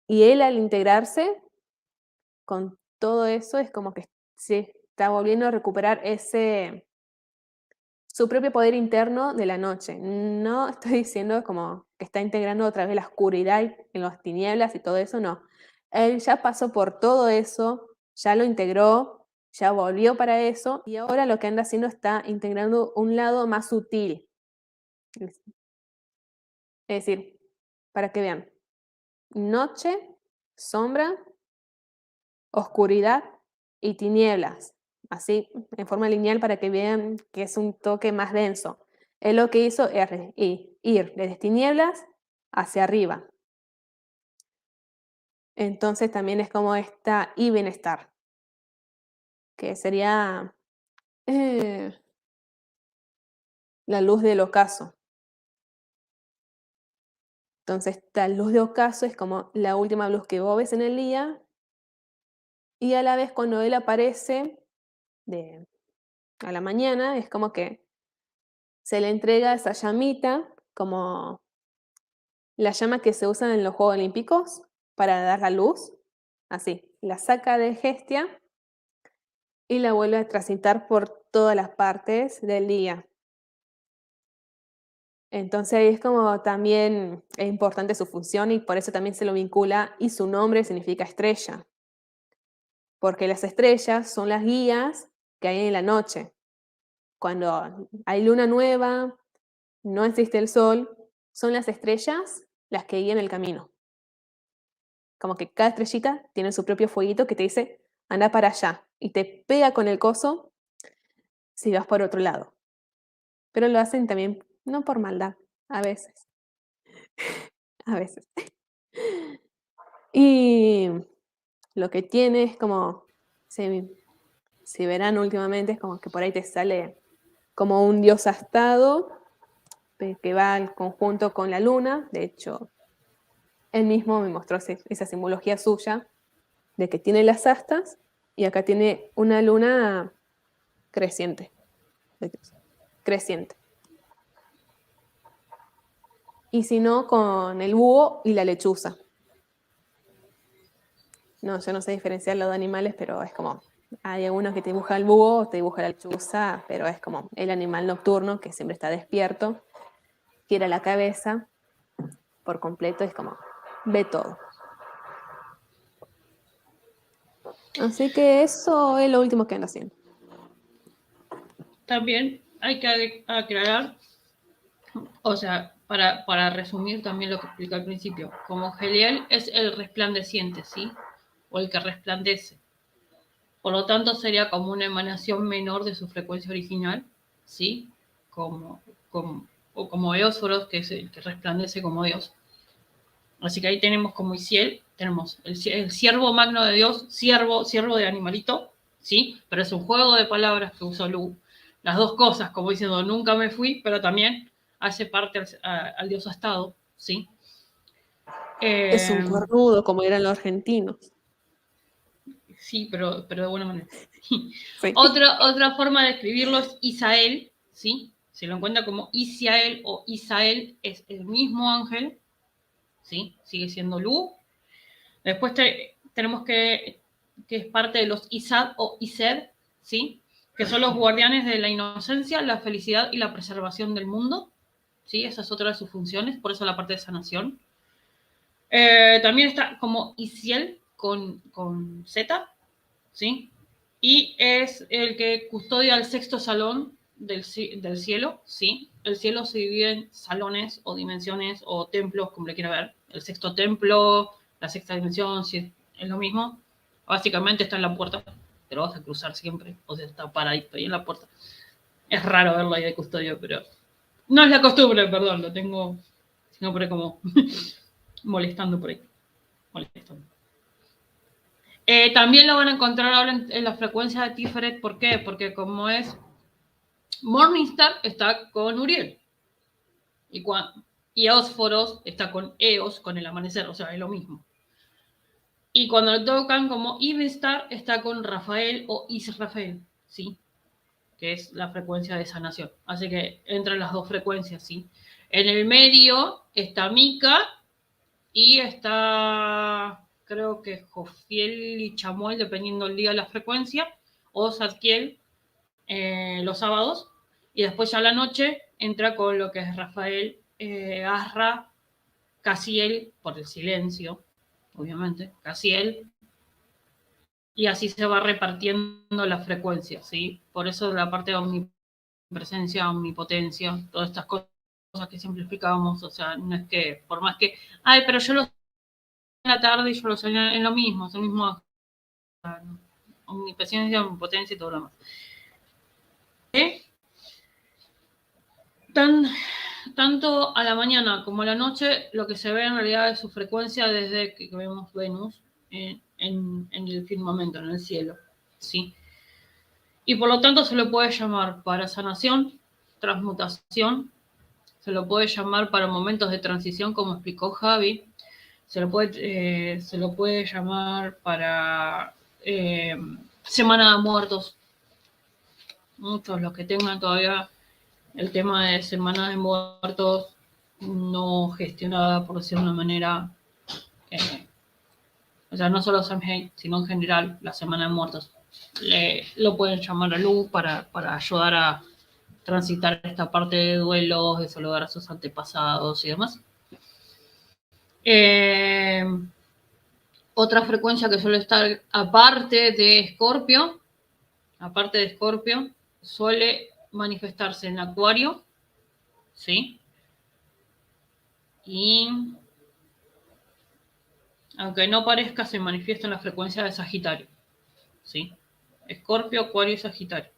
Y él al integrarse con todo eso es como que se está volviendo a recuperar su propio poder interno de la noche. No estoy diciendo como que está integrando otra vez la oscuridad en las tinieblas y todo eso, no. Él ya pasó por todo eso, ya lo integró, ya volvió para eso y ahora lo que anda haciendo está integrando un lado más sutil. Es decir, para que vean, noche, sombra, oscuridad y tinieblas, así en forma lineal para que vean que es un toque más denso. Él lo que hizo es ir desde tinieblas hacia arriba. Entonces también es como esta y bienestar, que sería la luz del ocaso. Entonces esta luz de ocaso es como la última luz que vos ves en el día y a la vez cuando él aparece a la mañana es como que se le entrega esa llamita como la llama que se usa en los Juegos Olímpicos para dar la luz, así, la saca de Hestia y la vuelve a transitar por todas las partes del día. Entonces ahí es como también es importante su función y por eso también se lo vincula y su nombre significa estrella, porque las estrellas son las guías que hay en la noche. Cuando hay luna nueva, no existe el sol, son las estrellas las que guían el camino. Como que cada estrellita tiene su propio fueguito que te dice, anda para allá. Y te pega con el coso si vas por otro lado. Pero lo hacen también, no por maldad, a veces. A veces. Y lo que tiene es como, si verán últimamente, es como que por ahí te sale como un dios astado que va al conjunto con la luna. De hecho, él mismo me mostró esa simbología suya de que tiene las astas y acá tiene una luna creciente. Creciente. Y si no, con el búho y la lechuza. No, yo no sé diferenciar los animales, pero es como, hay algunos que te dibuja el búho, te dibuja la lechuza, pero es como el animal nocturno que siempre está despierto, gira la cabeza por completo, es como, ve todo. Así que eso es lo último que ando haciendo. También hay que aclarar, o sea, para resumir también lo que expliqué al principio, como Heliel es el resplandeciente, ¿sí? O el que resplandece. Por lo tanto, sería como una emanación menor de su frecuencia original, ¿sí? O como Eósforos, que es el que resplandece como Dios. Así que ahí tenemos como Isiel, tenemos el siervo magno de Dios, siervo de animalito, ¿sí? Pero es un juego de palabras que usó Lu. Las dos cosas, como diciendo, nunca me fui, pero también hace parte al Dios astado, ¿sí? Es un cornudo, como eran los argentinos. Sí, pero de buena manera. Sí. Otra forma de escribirlo es Isael, ¿sí? Se lo encuentra como Isiael o Isael, es el mismo ángel, ¿sí? Sigue siendo Lu. Después tenemos que es parte de los Isad o Iser, ¿sí? Que son los guardianes de la inocencia, la felicidad y la preservación del mundo, ¿sí? Esa es otra de sus funciones, por eso la parte de sanación. También está como Isiel con Z, ¿sí? Y es el que custodia el sexto salón del cielo, ¿sí? El cielo se divide en salones o dimensiones o templos, como le quiera ver. El sexto templo, la sexta dimensión, si es lo mismo. Básicamente está en la puerta, pero vas a cruzar siempre, o sea, está paradito ahí en la puerta. Es raro verlo ahí de custodio, pero no es la costumbre, perdón, lo tengo siempre como molestando por ahí. Molestando. También lo van a encontrar ahora en la frecuencia de Tiferet. ¿Por qué? Porque como es Morningstar, está con Uriel. Y Ósforos está con Eos, con el amanecer, o sea, es lo mismo. Y cuando lo tocan como Evenstar, está con Rafael o Israfel, ¿sí? Que es la frecuencia de sanación. Así que entran las dos frecuencias, ¿sí? En el medio está Mika y está, creo que Jofiel y Chamuel, dependiendo del día de la frecuencia, o Zadkiel los sábados. Y después ya a la noche entra con lo que es Rafael, Asra, Casiel, por el silencio, obviamente, Casiel, y así se va repartiendo la frecuencia, ¿sí? Por eso la parte de omnipresencia, omnipotencia, todas estas cosas que siempre explicábamos, o sea, no es que, por más que, ay, pero yo lo sé en la tarde y yo lo sé en lo mismo, es el mismo, omnipresencia, omnipotencia y todo lo demás. Tanto a la mañana como a la noche, lo que se ve en realidad es su frecuencia desde que vemos Venus en el firmamento, en el cielo, ¿sí? Y por lo tanto se lo puede llamar para sanación, transmutación, se lo puede llamar para momentos de transición, como explicó Javi, se lo puede llamar para Semana de Muertos. Muchos, los que tengan todavía el tema de Semana de Muertos no gestionada, por decirlo de una manera, o sea, no solo Samhain, sino en general, la Semana de Muertos. Lo pueden llamar a Lu para ayudar a transitar esta parte de duelos, de saludar a sus antepasados y demás. Otra frecuencia que suele estar aparte de Escorpio, suele manifestarse en Acuario, ¿sí? Y aunque no parezca, se manifiesta en la frecuencia de Sagitario, ¿sí? Escorpio, Acuario y Sagitario.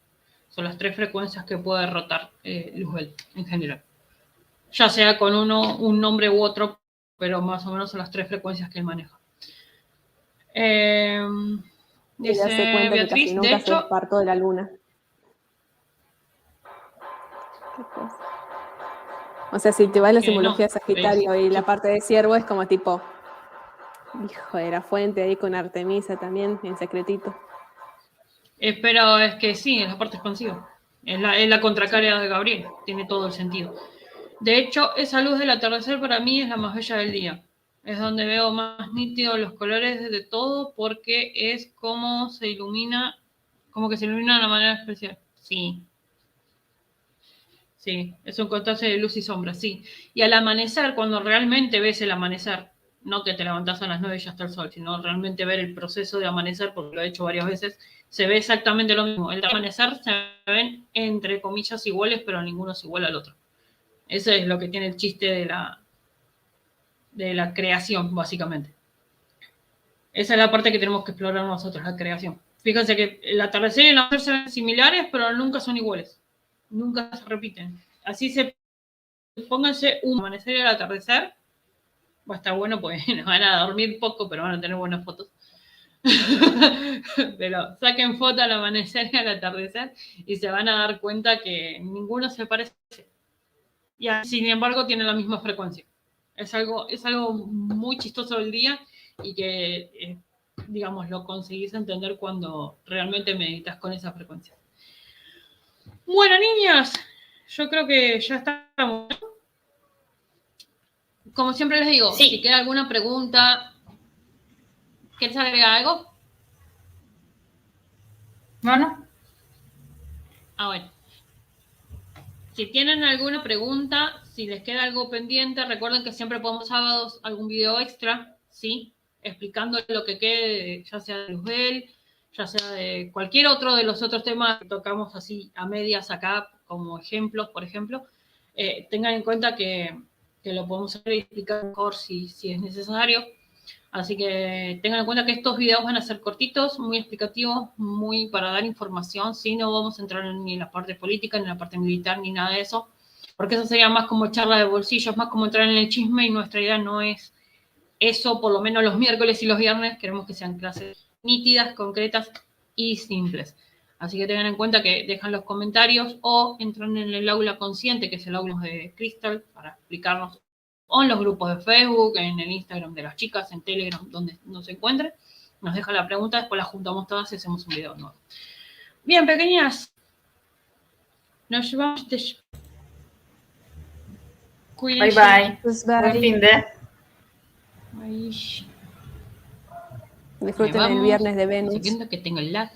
Son las tres frecuencias que puede rotar Luzbel en general. Ya sea con un nombre u otro, pero más o menos son las 3 frecuencias que él maneja. Y darse Dice cuenta que Beatriz, casi de nunca se hecho, despertó de la luna. ¿Qué cosa? O sea, si te va la que no, simbología de Sagitario y la sí. parte de Ciervo es como tipo, hijo de la fuente ahí con Artemisa también, en secretito. Pero es que sí, es la parte expansiva. Es la contracara de Gabriel, tiene todo el sentido. De hecho, esa luz del atardecer para mí es la más bella del día. Es donde veo más nítidos los colores de todo porque es como se ilumina, como que se ilumina de una manera especial. Sí, sí, es un contraste de luz y sombra, sí. Y al amanecer, cuando realmente ves el amanecer, no que te levantás a las 9 y ya está el sol, sino realmente ver el proceso de amanecer, porque lo he hecho varias veces, se ve exactamente lo mismo. El amanecer se ven entre comillas iguales, pero ninguno es igual al otro. Ese es lo que tiene el chiste de la creación, básicamente. Esa es la parte que tenemos que explorar nosotros, la creación. Fíjense que el atardecer y el amanecer se ven similares, pero nunca son iguales. Nunca se repiten. Así se pónganse un amanecer y el atardecer. Va a estar bueno, pues nos van a dormir poco, pero van a tener buenas fotos. Pero saquen foto al amanecer y al atardecer y se van a dar cuenta que ninguno se parece. Y sin embargo tienen la misma frecuencia. Es algo muy chistoso del día y que, digamos, lo conseguís entender cuando realmente meditas con esa frecuencia. Bueno, niñas, yo creo que ya estamos. Como siempre les digo, Sí. si queda alguna pregunta, ¿quieres agregar algo? Bueno, Bueno. Si tienen alguna pregunta, si les queda algo pendiente, recuerden que siempre ponemos sábados algún video extra, ¿sí? Explicando lo que quede, ya sea de Luzbel, ya sea de cualquier otro de los otros temas que tocamos así a medias acá, como ejemplos, por ejemplo. Tengan en cuenta que lo podemos hacer y explicar mejor si es necesario. Así que tengan en cuenta que estos videos van a ser cortitos, muy explicativos, muy para dar información, ¿sí? No vamos a entrar ni en la parte política, ni en la parte militar, ni nada de eso, porque eso sería más como charla de bolsillos, más como entrar en el chisme y nuestra idea no es eso, por lo menos los miércoles y los viernes, queremos que sean clases nítidas, concretas y simples. Así que tengan en cuenta que dejan los comentarios o entran en el aula consciente, que es el aula de Crystal, para explicarnos, o en los grupos de Facebook, en el Instagram de las chicas, en Telegram, donde nos encuentren. Nos dejan la pregunta, después la juntamos todas y hacemos un video nuevo. Bien, pequeñas. Nos llevamos de... bye bye. Pues Buen bye. fin de. Ahí. Disfruten el viernes de Venus. Siguiendo que tengo el lag.